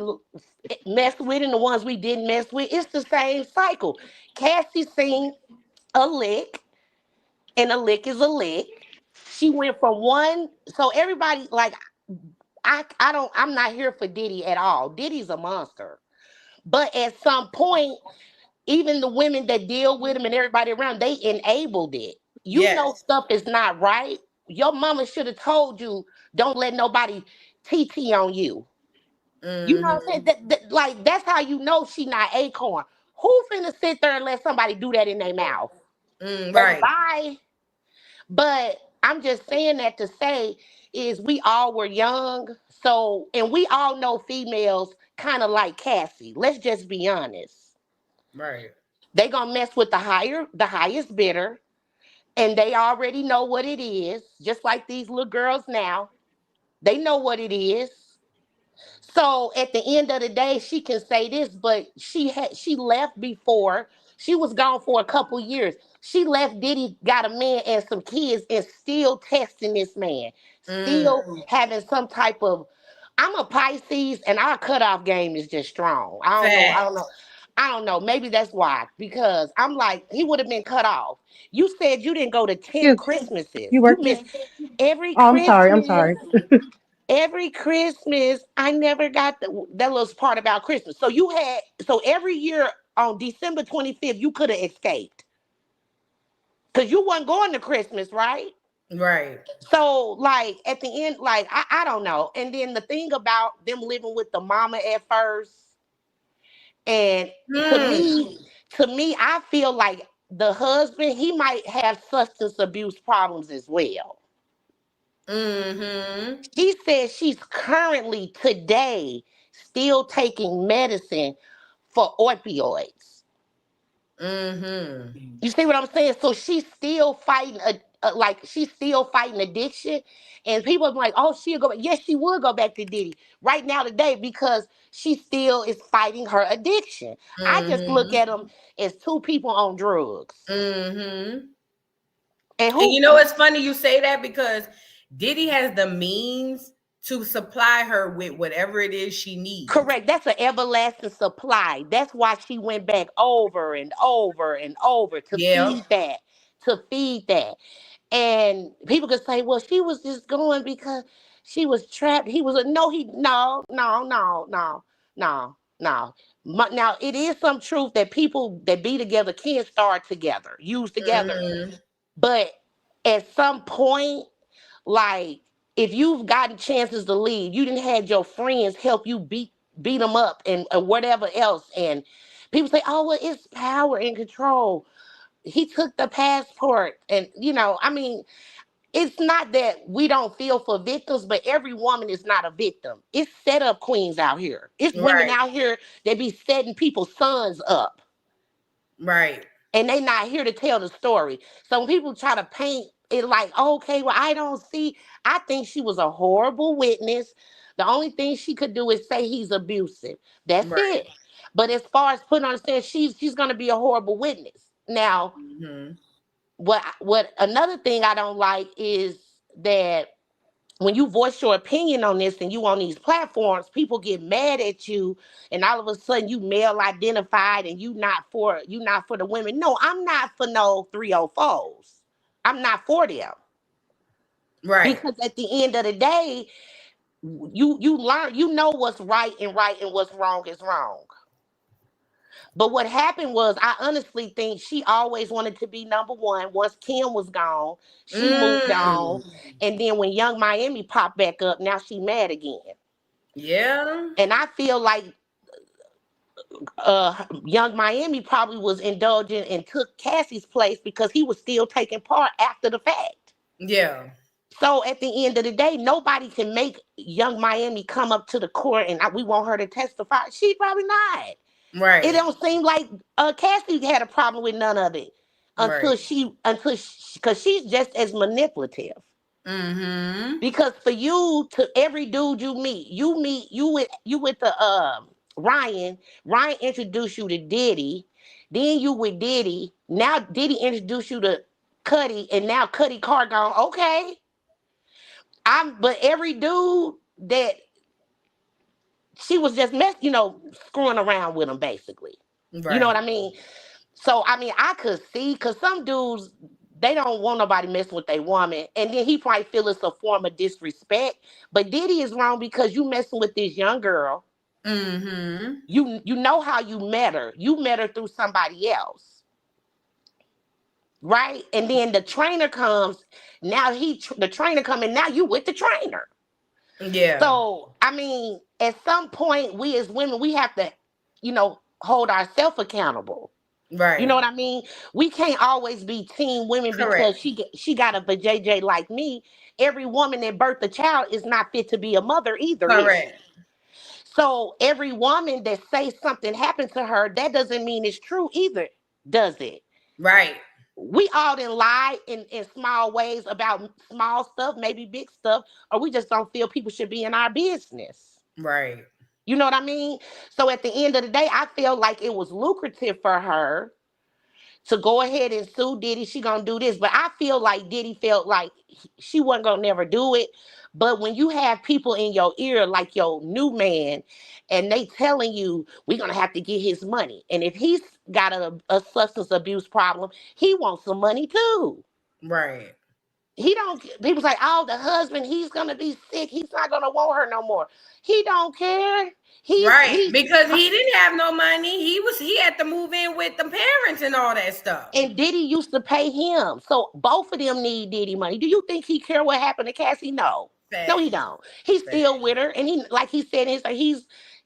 messed with and the ones we didn't mess with. It's the same cycle. Cassie seen a lick, and a lick is a lick. She went from one, so everybody like I'm not here for Diddy at all. Diddy's a monster. But at some point, even the women that deal with him and everybody around, they enabled it. Yes. Stuff is not right. Your mama should have told you, don't let nobody TT on you. You know what I'm Mm-hmm. saying? Like, that's how you know she not acorn. Who finna sit there and let somebody do that in their mouth? Baby, Right. bye. But I'm just saying that to say is we all were young. So, and we all know females kind of like Cassie. Let's just be honest. Right. They gonna mess with the highest bidder, and they already know what it is. Just like these little girls now, they know what it is. So at the end of the day, she can say this, but she left before. She was gone for a couple years. She left Diddy, got a man and some kids, and still testing this man, Mm. still having some type of. I'm a Pisces, and our cutoff game is just strong. I don't know. I don't know. Facts. I don't know. Maybe that's why. Because I'm like, he would have been cut off. You said you didn't go to 10 You Christmases. you You working? missed every Oh, I'm sorry. I'm Christmas. sorry. Every Christmas, I never got that little part about Christmas. So every year on December 25th, you could have escaped. Because you wasn't going to Christmas, right? Right. So, like, at the end, like, I don't know. And then the thing about them living with the mama at first, and to Mm. me, I feel like the husband, he might have substance abuse problems as well. Mm-hmm. She says she's currently today still taking medicine for opioids. Mm-hmm. You see what I'm saying? So she's still fighting like she's still fighting addiction, and people are like, "Oh, she'll go back." Yes, she would go back to Diddy right now today because she still is fighting her addiction. I just look Mm-hmm. at them as two people on drugs, Mm-hmm. and And who you know, it's funny you say that because Diddy has the means to supply her with whatever it is she needs. correct. That's an everlasting supply. That's why she went back over and over and over to Yeah. feed that, to feed that. And people could say, well, she was just going because she was trapped. He was a no. Now, it is some truth that people that be together can start together, use together. Mm-hmm. But at some point, like, if you've gotten chances to leave, you didn't had your friends help you beat them up and whatever else. And people say, oh, well, it's power and control. He took the passport. And, I mean, it's not that we don't feel for victims, but every woman is not a victim. It's set up queens out here. It's women Right. out here that be setting people's sons up. Right. And they not here to tell the story. So when people try to paint it like, okay, well, I don't see, I think she was a horrible witness. The only thing she could do is say he's abusive. That's Right. it. But as far as putting on the stand, she's gonna be a horrible witness. Now, Mm-hmm. what another thing I don't like is that when you voice your opinion on this and you on these platforms, people get mad at you, and all of a sudden you male identified and you not for the women. No, I'm not for no 304s. I'm not for them. Right. Because at the end of the day, you learn, what's right and what's wrong is wrong. But what happened was, I honestly think she always wanted to be number one. Once Kim was gone, she moved on. Mm. And then when Young Miami popped back up, now she mad again. Yeah. And I feel like Young Miami probably was indulging and took Cassie's place because he was still taking part after the fact. Yeah. So at the end of the day, nobody can make Young Miami come up to the court and we want her to testify. She probably not. It Right. don't seem like Cassie had a problem with none of it Right. because she's just as manipulative. Mm-hmm. Because for you, to every dude you with the Ryan. Ryan introduced you to Diddy, then you with Diddy. Now Diddy introduced you to Cuddy, and now Cuddy car gone. Okay, but every dude that she was just screwing around with him, basically. You know Right. what I mean? So, I mean, I could see, because some dudes, they don't want nobody messing with their woman. And then he probably feel it's a form of disrespect. But Diddy is wrong because you messing with this young girl. Mm-hmm. You know how you met her. You met her through somebody else. Right? And then the trainer comes. Now the trainer coming. Now you with the trainer. Yeah. So, I mean, at some point, we as women, we have to, hold ourselves accountable. You know Right. what I mean? We can't always be team women because Correct. she got a vajayjay like me. Every woman that birthed a child is not fit to be a mother either, is she? Correct. So every woman that says something happened to her, that doesn't mean it's true either, does it? Right. We all done lie in small ways about small stuff, maybe big stuff, or we just don't feel people should be in our business. Right. You know what I mean? So at the end of the day, I feel like it was lucrative for her to go ahead and sue Diddy. She gonna do this. But I feel like Diddy felt like she wasn't gonna never do it. But when you have people in your ear like your new man, and they telling you we're gonna have to get his money, and if he's got a substance abuse problem, he wants some money too. Right. He don't. People's like, oh, the husband, he's gonna be sick. He's not gonna want her no more. He don't care. Right, He's because he didn't have no money. He had to move in with the parents and all that stuff. and Diddy used to pay him. So both of them need Diddy money. Do you think he care what happened to Cassie? No. No, he Facts. don't. He's Facts. still with her. And he, like he said,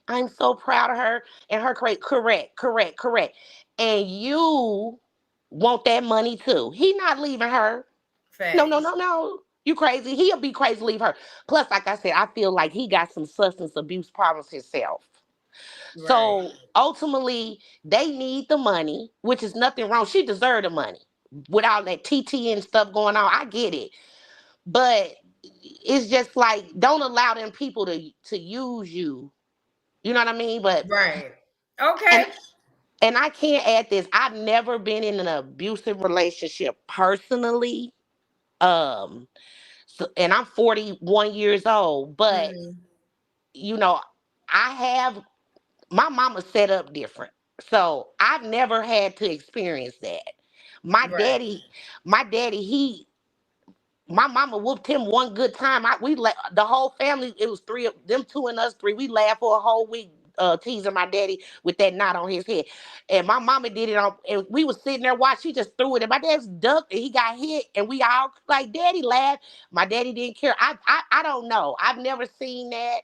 I'm so proud of her and her correct. And you want that money too. He not leaving her. Facts. No. You crazy. He'll be crazy to leave her. Plus, like I said, I feel like he got some substance abuse problems himself. Right. So ultimately, they need the money, which is nothing wrong. She deserved the money with all that TT and stuff going on. I get it. But it's just like, don't allow them people to use you. You know what I mean? But Right. and Okay. and I can't add this. I've never been in an abusive relationship personally. Um so, and I'm 41 years old, but Mm, you know, I have my mama set up different. So I've never had to experience that. My right. daddy, my daddy, he my mama whooped him one good time. The whole family, it was three of them, two and us three. We laughed for a whole week, teasing my daddy with that knot on his head. And my mama did it on, and we was sitting there watching. She just threw it, and my dad's ducked, and he got hit, and we all like, Daddy laughed. My daddy didn't care. I don't know. I've never seen that.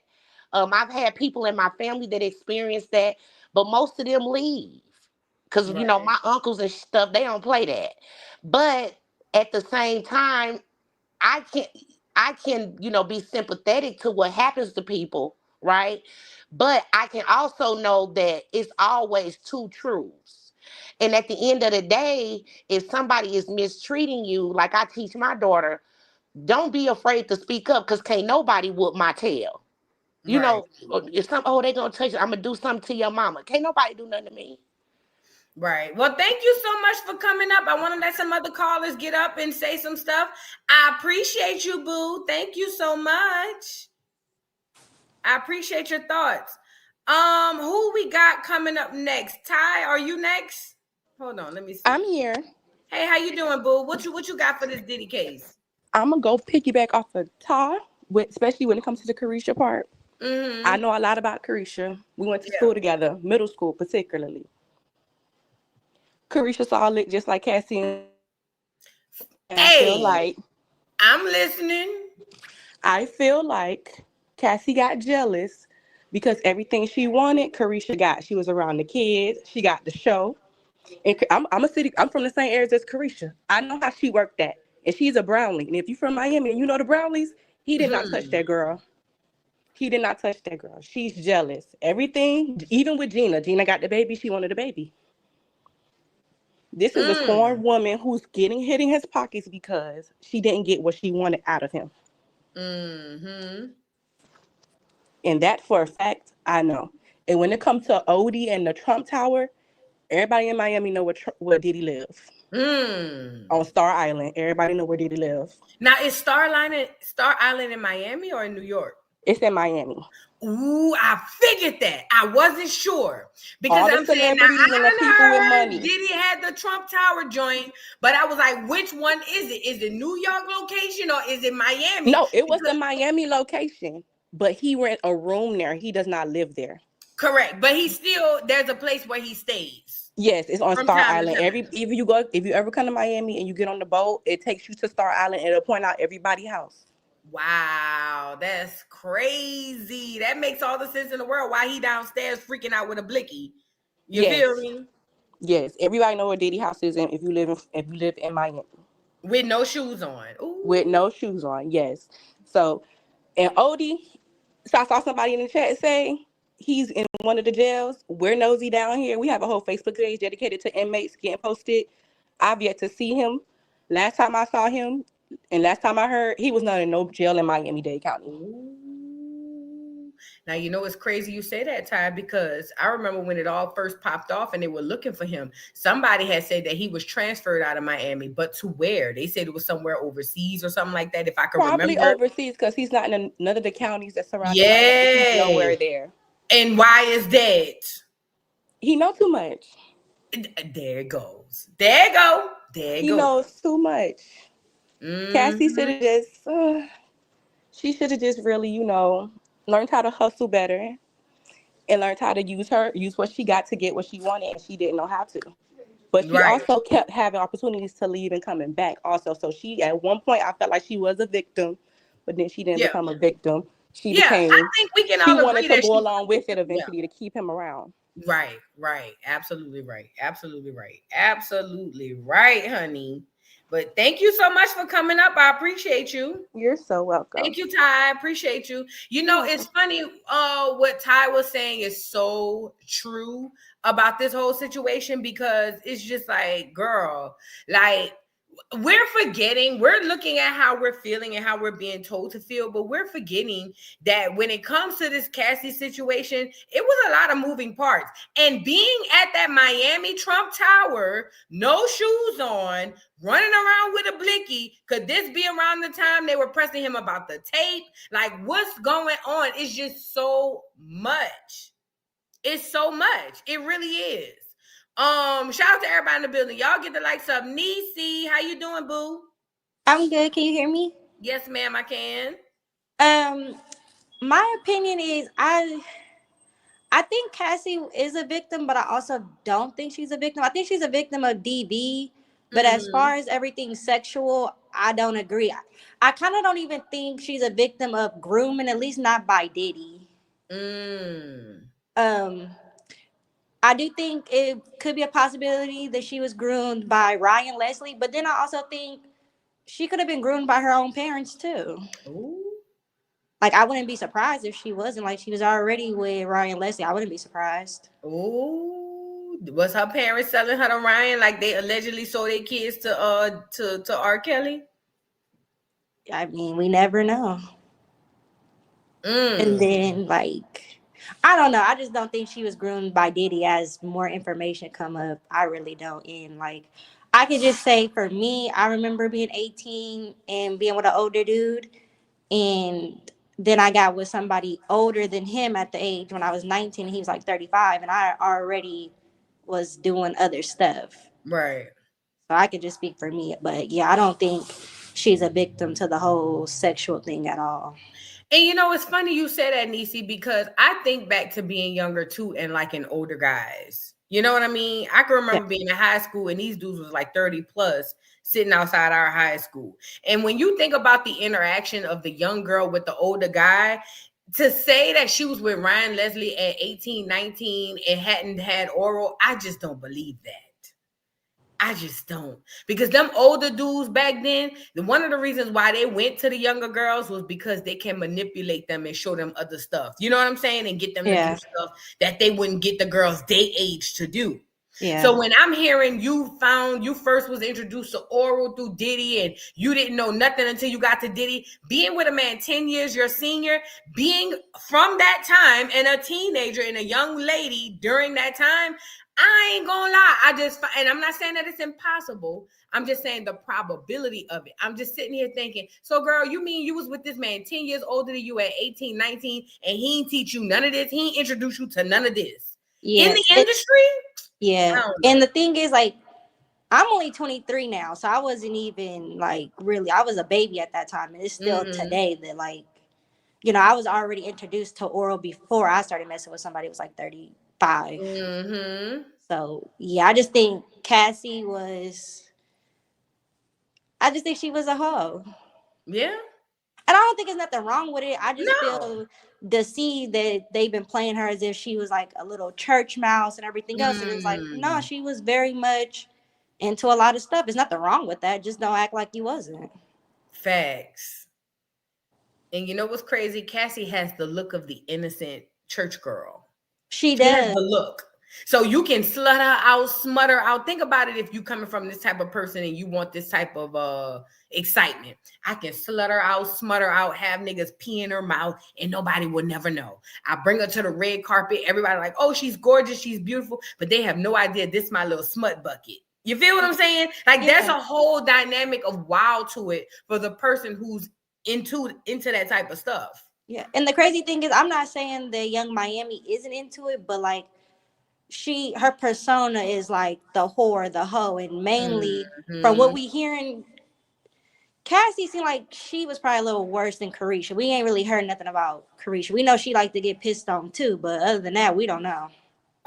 I've had people in my family that experienced that, but most of them leave because Right. my uncles and stuff, they don't play that. But at the same time, I can be sympathetic to what happens to people, right? But I can also know that it's always two truths. And at the end of the day, if somebody is mistreating you, like I teach my daughter, don't be afraid to speak up because can't nobody whoop my tail. Right. If they gonna touch you, I'm gonna do something to your mama. Can't nobody do nothing to me. Right. Well, thank you so much for coming up. I want to let some other callers get up and say some stuff. I appreciate you, boo. Thank you so much. I appreciate your thoughts. Who we got coming up next? Ty, are you next? Hold on, let me see. I'm here. Hey, how you doing, boo? What you got for this Diddy case? I'm gonna go piggyback off of Ty, especially when it comes to the Carisha part. Mm-hmm. I know a lot about Carisha. We went to Yeah. school together, middle school particularly. Carisha solid, just like Cassie. And Hey, I'm listening. I feel like Cassie got jealous because everything she wanted, Carisha got. She was around the kids. She got the show. And I'm from the same areas as Carisha. I know how she worked that. And she's a Brownlee. And if you're from Miami and you know the Brownlees, he did not touch that girl. He did not touch that girl. She's jealous. Everything, even with Gina. Gina got the baby. She wanted a baby. This is a scorned woman who's hitting his pockets because she didn't get what she wanted out of him. Mm-hmm. And that for a fact, I know. And when it comes to Odie and the Trump Tower, everybody in Miami know where Diddy live. On Star Island. Everybody know where Diddy live. Now, is Star Island in Miami or in New York? It's in Miami. Ooh, I figured that. I wasn't sure because All the I'm saying now celebrities and the people with I heard money. Diddy had the Trump Tower joint, but I was like, which one is it? Is it New York location or is it Miami? No, it was the Miami location, but he rent a room there. He does not live there. Correct, but there's a place where he stays. Yes, it's on From Star time to Island. time. If you ever come to Miami and you get on the boat, it takes you to Star Island and it'll point out everybody's house. Wow, that's crazy. That makes all the sense in the world. Why he downstairs freaking out with a blicky? You feel me? Yes, everybody know where Diddy house is if you live in Miami. With no shoes on. Ooh. With no shoes on, yes. So, and Odie, so I saw somebody in the chat say he's in one of the jails. We're nosy down here. We have a whole Facebook page dedicated to inmates getting posted. I've yet to see him. Last time I saw him, and last time I heard, he was not in no jail in Miami-Dade County. Ooh. Now, it's crazy you say that, Ty, because I remember when it all first popped off and they were looking for him. Somebody had said that he was transferred out of Miami, but to where? They said it was somewhere overseas or something like that, if I could Probably remember. overseas because he's not in none of the counties that surround Miami. He's nowhere there. And why is that? He knows too much. There it goes. There it goes. He knows too much. Cassie Mm-hmm. should have just, she should have just really, learned how to hustle better and learned how to use what she got to get what she wanted, and she didn't know how to. But she Right. also kept having opportunities to leave and coming back also. So she, at one point, I felt like she was a victim, but then she didn't Yeah. become a victim. Yeah. I think we can She all wanted agree to that go she. along with it Yeah. eventually to keep him around. Right. Right. Absolutely right. Absolutely right. Absolutely right, honey. But thank you so much for coming up. I appreciate you. You're so welcome. Thank you, Ty. Appreciate you. You You're know, welcome. it's funny. What Ty was saying is so true about this whole situation because it's just like, girl, like we're looking at how we're feeling and how we're being told to feel, but we're forgetting that when it comes to this Cassie situation, it was a lot of moving parts. And being at that Miami Trump Tower, no shoes on, running around with a blicky, could this be around the time they were pressing him about the tape? Like, what's going on? It's just so much. It's so much. It really is. Shout out to everybody in the building. Y'all get the likes up. Niecy, how you doing, boo? I'm good. Can you hear me? Yes, ma'am, I can. My opinion is I think Cassie is a victim, but I also don't think she's a victim. I think she's a victim of DV, but as Mm-hmm. far as everything sexual, I don't agree. I kind of don't even think she's a victim of grooming, at least not by Diddy. Mm. Um, I do think it could be a possibility that she was groomed by Ryan Leslie, but then I also think she could have been groomed by her own parents too. Ooh. Like, I wouldn't be surprised if she wasn't. Like, she was already with Ryan Leslie. I wouldn't be surprised. Ooh. Was her parents selling her to Ryan like they allegedly sold their kids to R. Kelly? I mean, we never know. And Mm. then, like, I don't know. I just don't think she was groomed by Diddy. As more information come up, I really don't. And like, I could just say for me, I remember being 18 and being with an older dude, and then I got with somebody older than him at the age when I was 19. And he was like 35, and I already was doing other stuff. Right. So I could just speak for me. But yeah, I don't think she's a victim to the whole sexual thing at all. And you know, it's funny you say that, Niecy, because I think back to being younger too and like in older guys. You know what I mean? I can Yeah. remember being in high school and these dudes was like 30 plus sitting outside our high school. And when you think about the interaction of the young girl with the older guy, to say that she was with Ryan Leslie at 18, 19 and hadn't had oral, I just don't believe that. I just don't. Because them older dudes back then, one of the reasons why they went to the younger girls was because they can manipulate them and show them other stuff. You know what I'm saying? And get them to do Yeah. stuff that they wouldn't get the girls their age to do. Yeah. So when I'm hearing you first was introduced to oral through Diddy and you didn't know nothing until you got to Diddy, being with a man 10 years your senior, being from that time and a teenager and a young lady during that time, I ain't gonna lie. And I'm not saying that it's impossible. I'm just saying the probability of it. I'm just sitting here thinking, so girl, you mean you was with this man 10 years older than you at 18, 19, and he ain't teach you none of this? He ain't introduce you to none of this in Yeah. the industry? Yeah. And the thing is, like, I'm only 23 now, so I wasn't even like really. I was a baby at that time, and it's still today that like, I was already introduced to oral before I started messing with somebody who was like 35. Mm-hmm. So yeah, I just think Cassie was. I just think she was a hoe. Yeah. And I don't think there's nothing wrong with it. I just No. feel to see that they've been playing her as if she was like a little church mouse and everything else. And it's like, no, she was very much into a lot of stuff. There's nothing wrong with that. Just don't act like you wasn't. Facts. And you know what's crazy? Cassie has the look of the innocent church girl. She She has does. the look. So you can slut her out, smut her out. Think about it if you coming from this type of person and you want this type of excitement. I can slut her out, smut her out, have niggas pee in her mouth, and nobody will never know. I bring her to the red carpet. Everybody like, oh, she's gorgeous, she's beautiful, but they have no idea this is my little smut bucket. You feel what I'm saying? Like there's a whole dynamic of wow to it for the person who's into that type of stuff. Yeah. And the crazy thing is, I'm not saying that Young Miami isn't into it, but like her persona is like the whore, the hoe, and mainly from what we hearing, Cassie seemed like she was probably a little worse than Carisha. We ain't really heard nothing about Carisha. We know she liked to get pissed on too, but other than that, we don't know.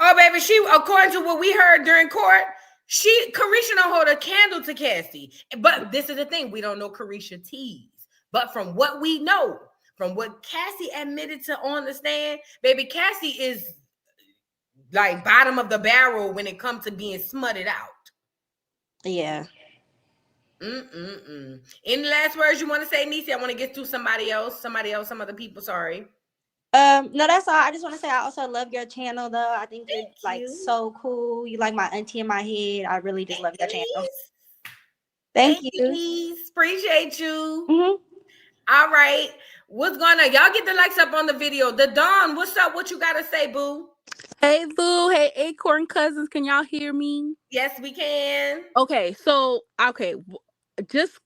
Oh, baby, she, according to what we heard during court, Carisha don't hold a candle to Cassie. But this is the thing, we don't know Carisha tease. But from what we know, from what Cassie admitted to on the stand, baby, Cassie is like bottom of the barrel when it comes to being smutted out. Yeah. Any last words you want to say, Niecy? I want to get to some other people. Sorry. No, that's all. I just want to say I also love your channel though. I think you're like so cool. You like my auntie in my head. I really just love your channel. Thank you. Niece. Appreciate you. Mm-hmm. All right. What's going on? Y'all get the likes up on the video. The Dawn, what's up? What you gotta say, boo? Hey, Boo. Hey, Acorn Cousins. Can y'all hear me? Yes, we can. Okay, so just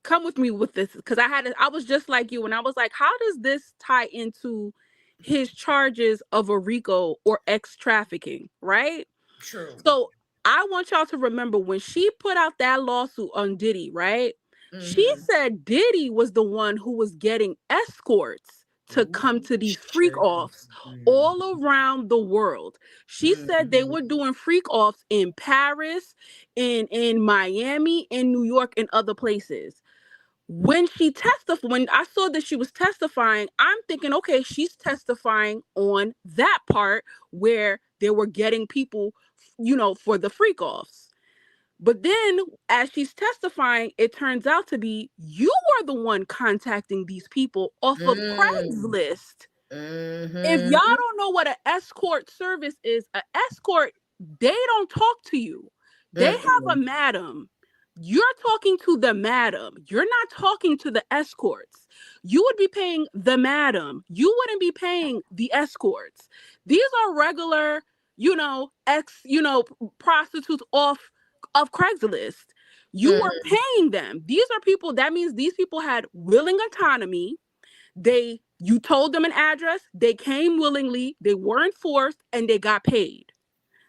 come with me with this because I was just like you, and I was like, how does this tie into his charges of a RICO or ex trafficking, right? True. So I want y'all to remember when she put out that lawsuit on Diddy, right? She said Diddy was the one who was getting escorts to come to these freak offs all around the world. She said they were doing freak offs in Paris, in Miami, in New York, and other places. When I saw that she was testifying, I'm thinking, okay, she's testifying on that part where they were getting people, for the freak offs. But then as she's testifying, it turns out to be you were the one contacting these people off of Craigslist. If y'all don't know what an escort service is, an escort, they don't talk to you. They have a madam. You're talking to the madam. You're not talking to the escorts. You would be paying the madam. You wouldn't be paying the escorts. These are regular, prostitutes off of Craigslist. You were paying them. These are people, that means these people had willing autonomy. You told them an address, they came willingly, they weren't forced, and they got paid.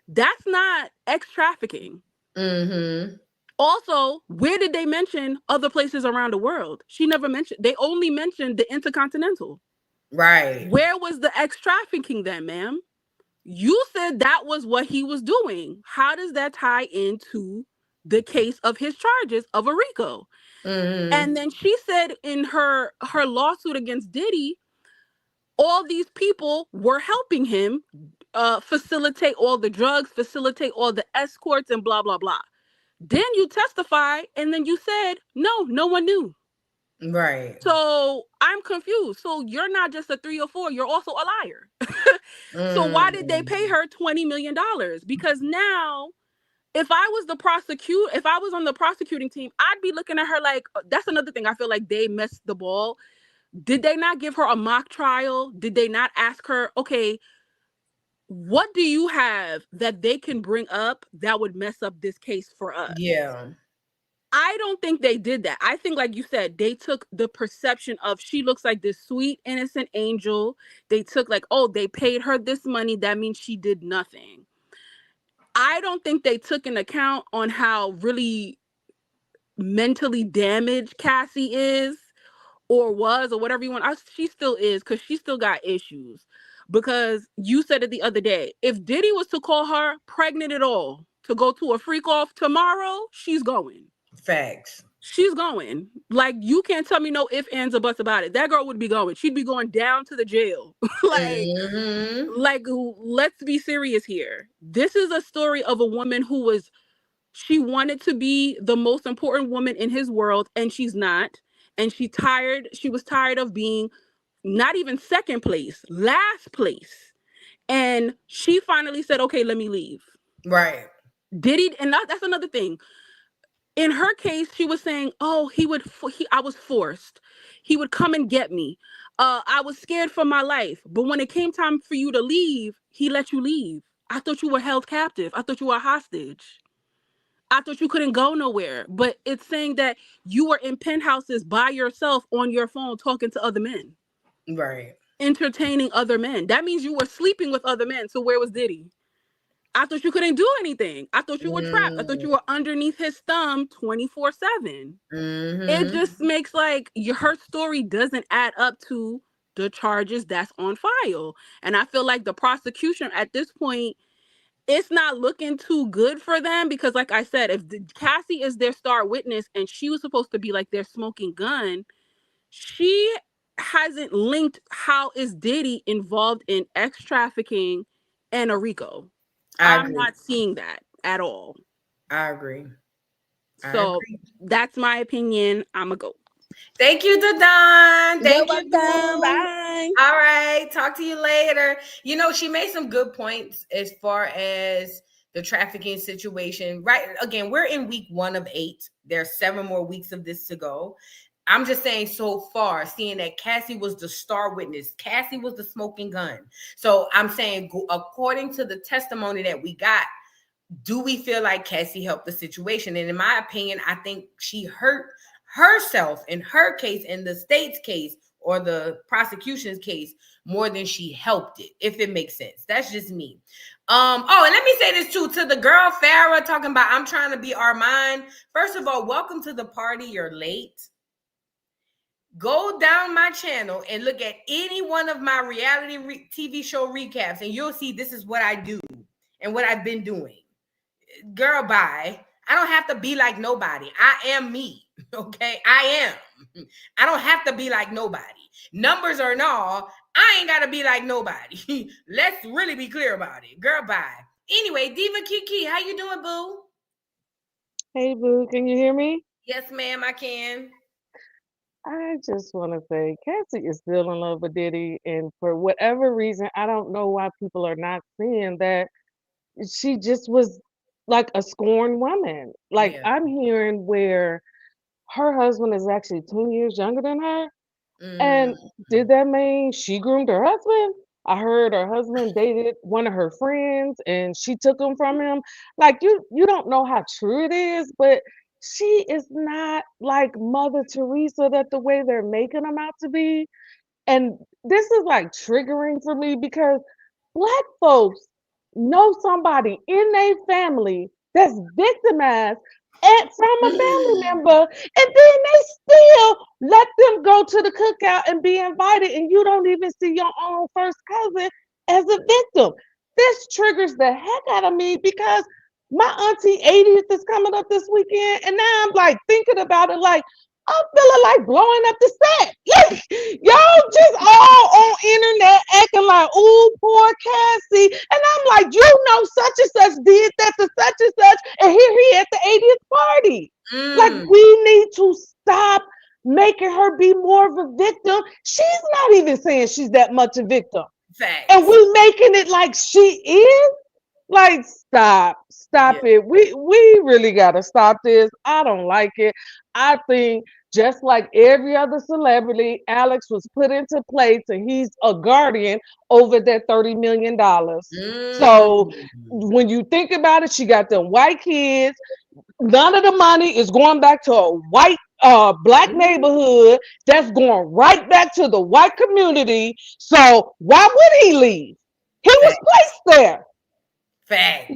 That's not ex-trafficking. Also, where did they mention other places around the world? She never mentioned, they only mentioned the Intercontinental. Right. Where was the ex-trafficking then, ma'am? You said that was what he was doing. How does that tie into the case of his charges of a RICO? And then she said in her lawsuit against Diddy, all these people were helping him facilitate all the drugs, facilitate all the escorts, and blah, blah, blah. Then you testify, and then you said, no one knew. Right. So I'm confused. So you're not just a 304, you're also a liar. So why did they pay her $20 million? Because now, if I was on the prosecuting team, I'd be looking at her like, that's another thing. I feel like they messed the ball. Did they not give her a mock trial? Did they not ask her, okay, what do you have that they can bring up that would mess up this case for us? Yeah. I don't think they did that. I think, like you said, they took the perception of she looks like this sweet, innocent angel. They took like, oh, they paid her this money. That means she did nothing. I don't think they took into account on how really mentally damaged Cassie is or was or whatever you want. She still is because she still got issues. Because you said it the other day, if Diddy was to call her pregnant at all to go to a freak off tomorrow, she's going. Facts. She's going. Like, you can't tell me no ifs, ands, or buts about it. That girl would be going. She'd be going down to the jail. Like, let's be serious here. This is a story of a woman she wanted to be the most important woman in his world, and she's not. And she was tired of being not even second place, last place. And she finally said, okay, let me leave. Right. Diddy, and that's another thing. In her case, she was saying, oh, I was forced. He would come and get me. I was scared for my life. But when it came time for you to leave, he let you leave. I thought you were held captive. I thought you were a hostage. I thought you couldn't go nowhere. But it's saying that you were in penthouses by yourself on your phone talking to other men. Right. Entertaining other men. That means you were sleeping with other men. So where was Diddy? I thought you couldn't do anything. I thought you were trapped. I thought you were underneath his thumb 24/7. It just makes like her story doesn't add up to the charges that's on file. And I feel like the prosecution at this point, it's not looking too good for them because, like I said, if Cassie is their star witness and she was supposed to be like their smoking gun, she hasn't linked how is Diddy involved in X trafficking and a RICO. I'm not seeing that at all. I agree. So that's my opinion. I'm a go. Thank you, Dadan. Thank you, welcome. Boo. Bye. All right. Talk to you later. You know, she made some good points as far as the trafficking situation. Right. Again, we're in week 1 of 8. There's 7 more weeks of this to go. I'm just saying so far, seeing that Cassie was the star witness. Cassie was the smoking gun. So I'm saying, according to the testimony that we got, do we feel like Cassie helped the situation? And in my opinion, I think she hurt herself in her case, in the state's case, or the prosecution's case, more than she helped it, if it makes sense. That's just me. Oh, and let me say this too, to the girl Farrah talking about I'm trying to be Armand. First of all, welcome to the party. You're late. Go down my channel and look at any one of my reality TV show recaps, and you'll see this is what I do and what I've been doing. Girl, bye. I don't have to be like nobody. I am me. Okay, I am. I don't have to be like nobody. Numbers or no, I ain't got to be like nobody. Let's really be clear about it. Girl, bye. Anyway, Diva Kiki, how you doing, boo? Hey, boo, can you hear me? Yes, ma'am, I can. I just want to say Cassie is still in love with Diddy, and for whatever reason, I don't know why people are not seeing that she just was like a scorned woman. Like, Yeah. I'm hearing where her husband is actually 10 years younger than her. And did that mean she groomed her husband? I heard her husband dated one of her friends and she took him from him. Like, you don't know how true it is, but she is not like Mother Teresa that the way they're making them out to be. And this is like triggering for me because Black folks know somebody in their family that's victimized from a family member, and then they still let them go to the cookout and be invited, and you don't even see your own first cousin as a victim. This triggers the heck out of me because my auntie 80th is coming up this weekend, and now I'm like thinking about it like, I'm feeling like blowing up the set. Like, y'all just all on internet acting like, ooh, poor Cassie. And I'm like, you know, such and such did that to such and such, and here he at the 80th party. Like, we need to stop making her be more of a victim. She's not even saying she's that much a victim. Facts. And we making it like she is. Like, stop it. We really gotta stop this. I don't like it. I think just like every other celebrity, Alex was put into place and he's a guardian over that $30 million. So when you think about it, she got them white kids. None of the money is going back to a white black neighborhood. That's going right back to the white community. So why would he leave? He was placed there. Facts.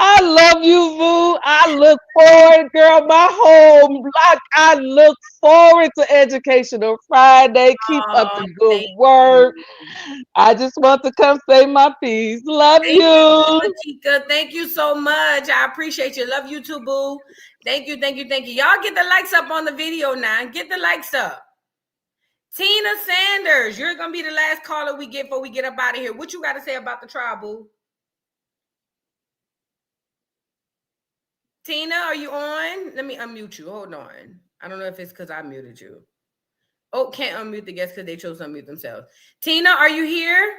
I love you, Boo. I look forward, girl. My whole life, I look forward to Educational Friday. Keep up the good work. I just want to come say my piece. Love you. Chica. Thank you so much. I appreciate you. Love you too, Boo. Thank you. Y'all get the likes up on the video now. Get the likes up. Tina Sanders, you're going to be the last caller we get before we get up out of here. What you got to say about the trial, Boo? Tina, are you on? Let me unmute you. Hold on. I don't know if it's because I muted you. Oh, can't unmute the guests because they chose to unmute themselves. Tina, are you here?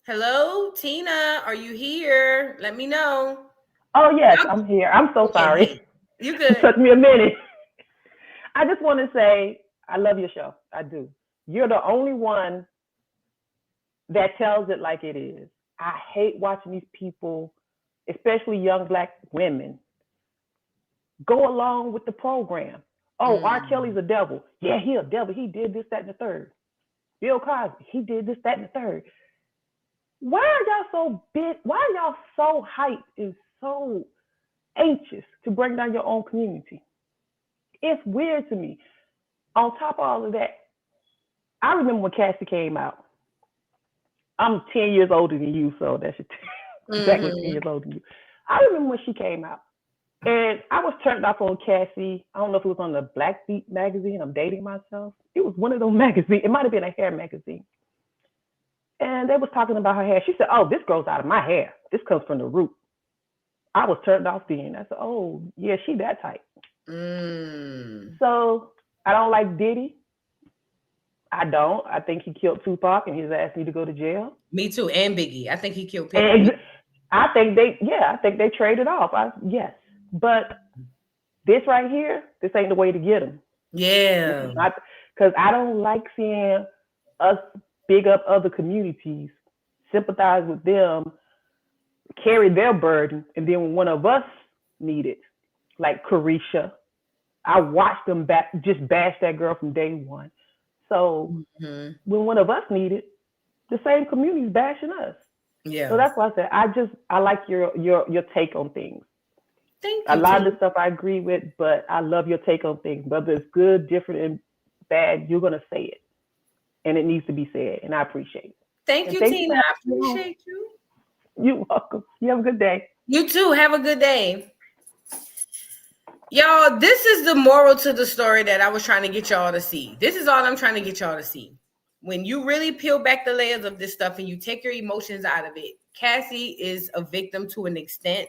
Hello, Tina, are you here? Let me know. Oh, yes, I'm here. I'm so sorry. You good. It took me a minute. I just want to say I love your show. I do. You're the only one that tells it like it is. I hate watching these people, especially young Black women, go along with the program. Oh, R. Kelly's a devil. Yeah, he a devil. He did this, that, and the third. Bill Cosby, he did this, that, and the third. Why are y'all so big? Why are y'all so hyped and so anxious to bring down your own community? It's weird to me. On top of all of that, I remember when Cassie came out. I'm 10 years older than you, so that's exactly 10 years older than you. I remember when she came out. And I was turned off on Cassie. I don't know if it was on the Black Beat magazine. I'm dating myself. It was one of those magazines. It might have been a hair magazine. And they was talking about her hair. She said, "Oh, this grows out of my hair. This comes from the root." I was turned off then. I said, "Oh, yeah, she that type." So I don't like Diddy. I don't. I think he killed Tupac and his ass need to go to jail. Me too. And Biggie. I think he killed people. I think they traded off. Yes. But this right here, this ain't the way to get them. Yeah. Because I don't like seeing us big up other communities, sympathize with them, carry their burden, and then when one of us need it, like Carisha, I watched them just bash that girl from day one. So when one of us need it, the same community's bashing us. Yeah. So that's why I said I like your take on things. Thank you. A lot of the stuff I agree with, but I love your take on things. Whether it's good, different, and bad, you're gonna say it, and it needs to be said, and I appreciate it. Thank you, Tina. I appreciate you. You're welcome. You have a good day. You too. Have a good day. Y'all, this is the moral to the story that I was trying to get y'all to see. This is all I'm trying to get y'all to see. When you really peel back the layers of this stuff and you take your emotions out of it, Cassie is a victim to an extent,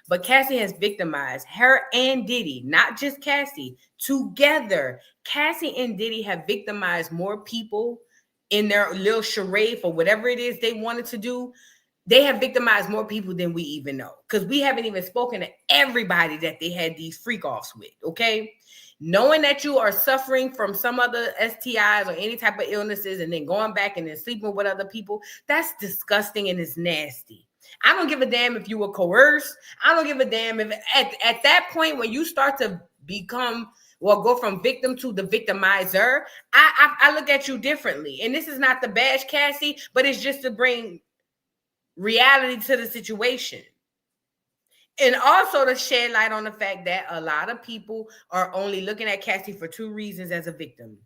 but Cassie has victimized her and Diddy, not just Cassie. Together, Cassie and Diddy have victimized more people in their little charade for whatever it is they wanted to do. They have victimized more people than we even know, because we haven't even spoken to everybody that they had these freak offs with, okay? Knowing that you are suffering from some other STIs or any type of illnesses and then going back and then sleeping with other people, that's disgusting and it's nasty. I don't give a damn if you were coerced. I don't give a damn if at that point when you start to become or go from victim to the victimizer, I look at you differently. And this is not to bash Cassie, but it's just to bring reality to the situation. And also to shed light on the fact that a lot of people are only looking at Cassie for two reasons as a victim.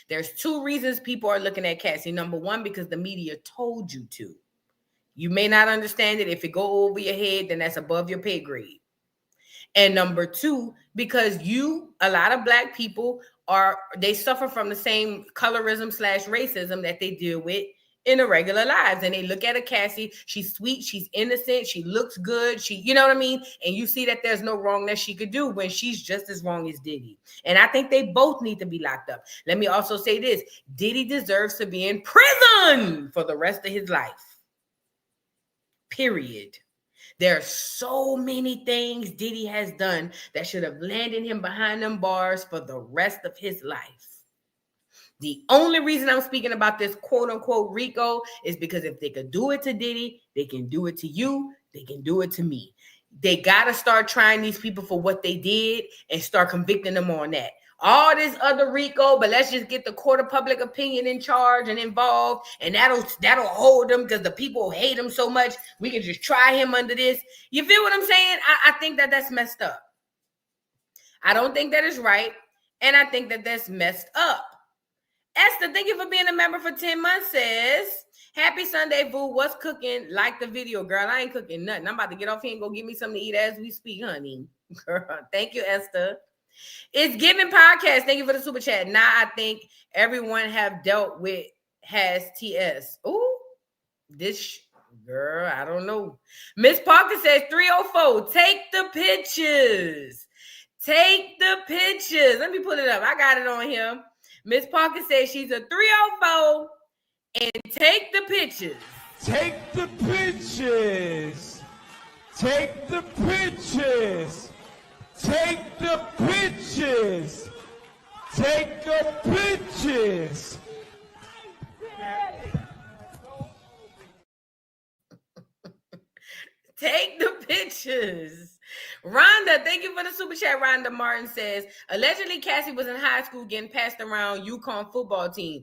There's two reasons people are looking at Cassie. Number one, because the media told you to. You may not understand it. If it go over your head, then that's above your pay grade. And number two, because a lot of Black people they suffer from the same colorism / racism that they deal with in their regular lives. And they look at a Cassie, she's sweet, she's innocent, she looks good, you know what I mean? And you see that there's no wrong that she could do when she's just as wrong as Diddy. And I think they both need to be locked up. Let me also say this, Diddy deserves to be in prison for the rest of his life. Period. There are so many things Diddy has done that should have landed him behind them bars for the rest of his life. The only reason I'm speaking about this quote unquote RICO is because if they could do it to Diddy, they can do it to you, they can do it to me. They got to start trying these people for what they did and start convicting them on that. All this other RICO, but let's just get the court of public opinion in charge and involved, and that'll hold them because the people hate him so much. We can just try him under this. You feel what I'm saying? I think that's messed up. I don't think that is right, and I think that's messed up. Esther, thank you for being a member for 10 months, says, happy Sunday, boo. What's cooking? Like the video, girl. I ain't cooking nothing. I'm about to get off here and go get me something to eat as we speak, honey. Girl, thank you, Esther. It's Giving Podcast. Thank you for the super chat. Now I think everyone have dealt with has TS. Ooh, this girl, I don't know. Miss Parker says 304. Take the pictures. Take the pictures. Let me pull it up. I got it on here. Miss Parker says she's a 304 and take the pictures. Take the pictures. Take the pictures. Take the pictures. Take the pictures. Take the pictures. Rhonda, thank you for the super chat. Rhonda Martin says, allegedly Cassie was in high school getting passed around UConn football team.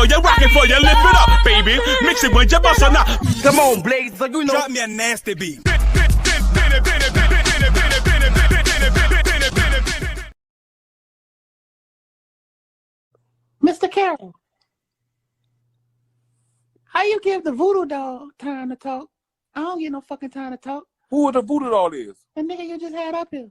for you, rock it for you, lift it up, baby. Mix it when you bust a nut. Come on, Blaze, so you know. Drop me a nasty beat. Mr. Carroll, how you give the voodoo doll time to talk? I don't get no fucking time to talk. Who the voodoo doll is? The nigga you just had up here.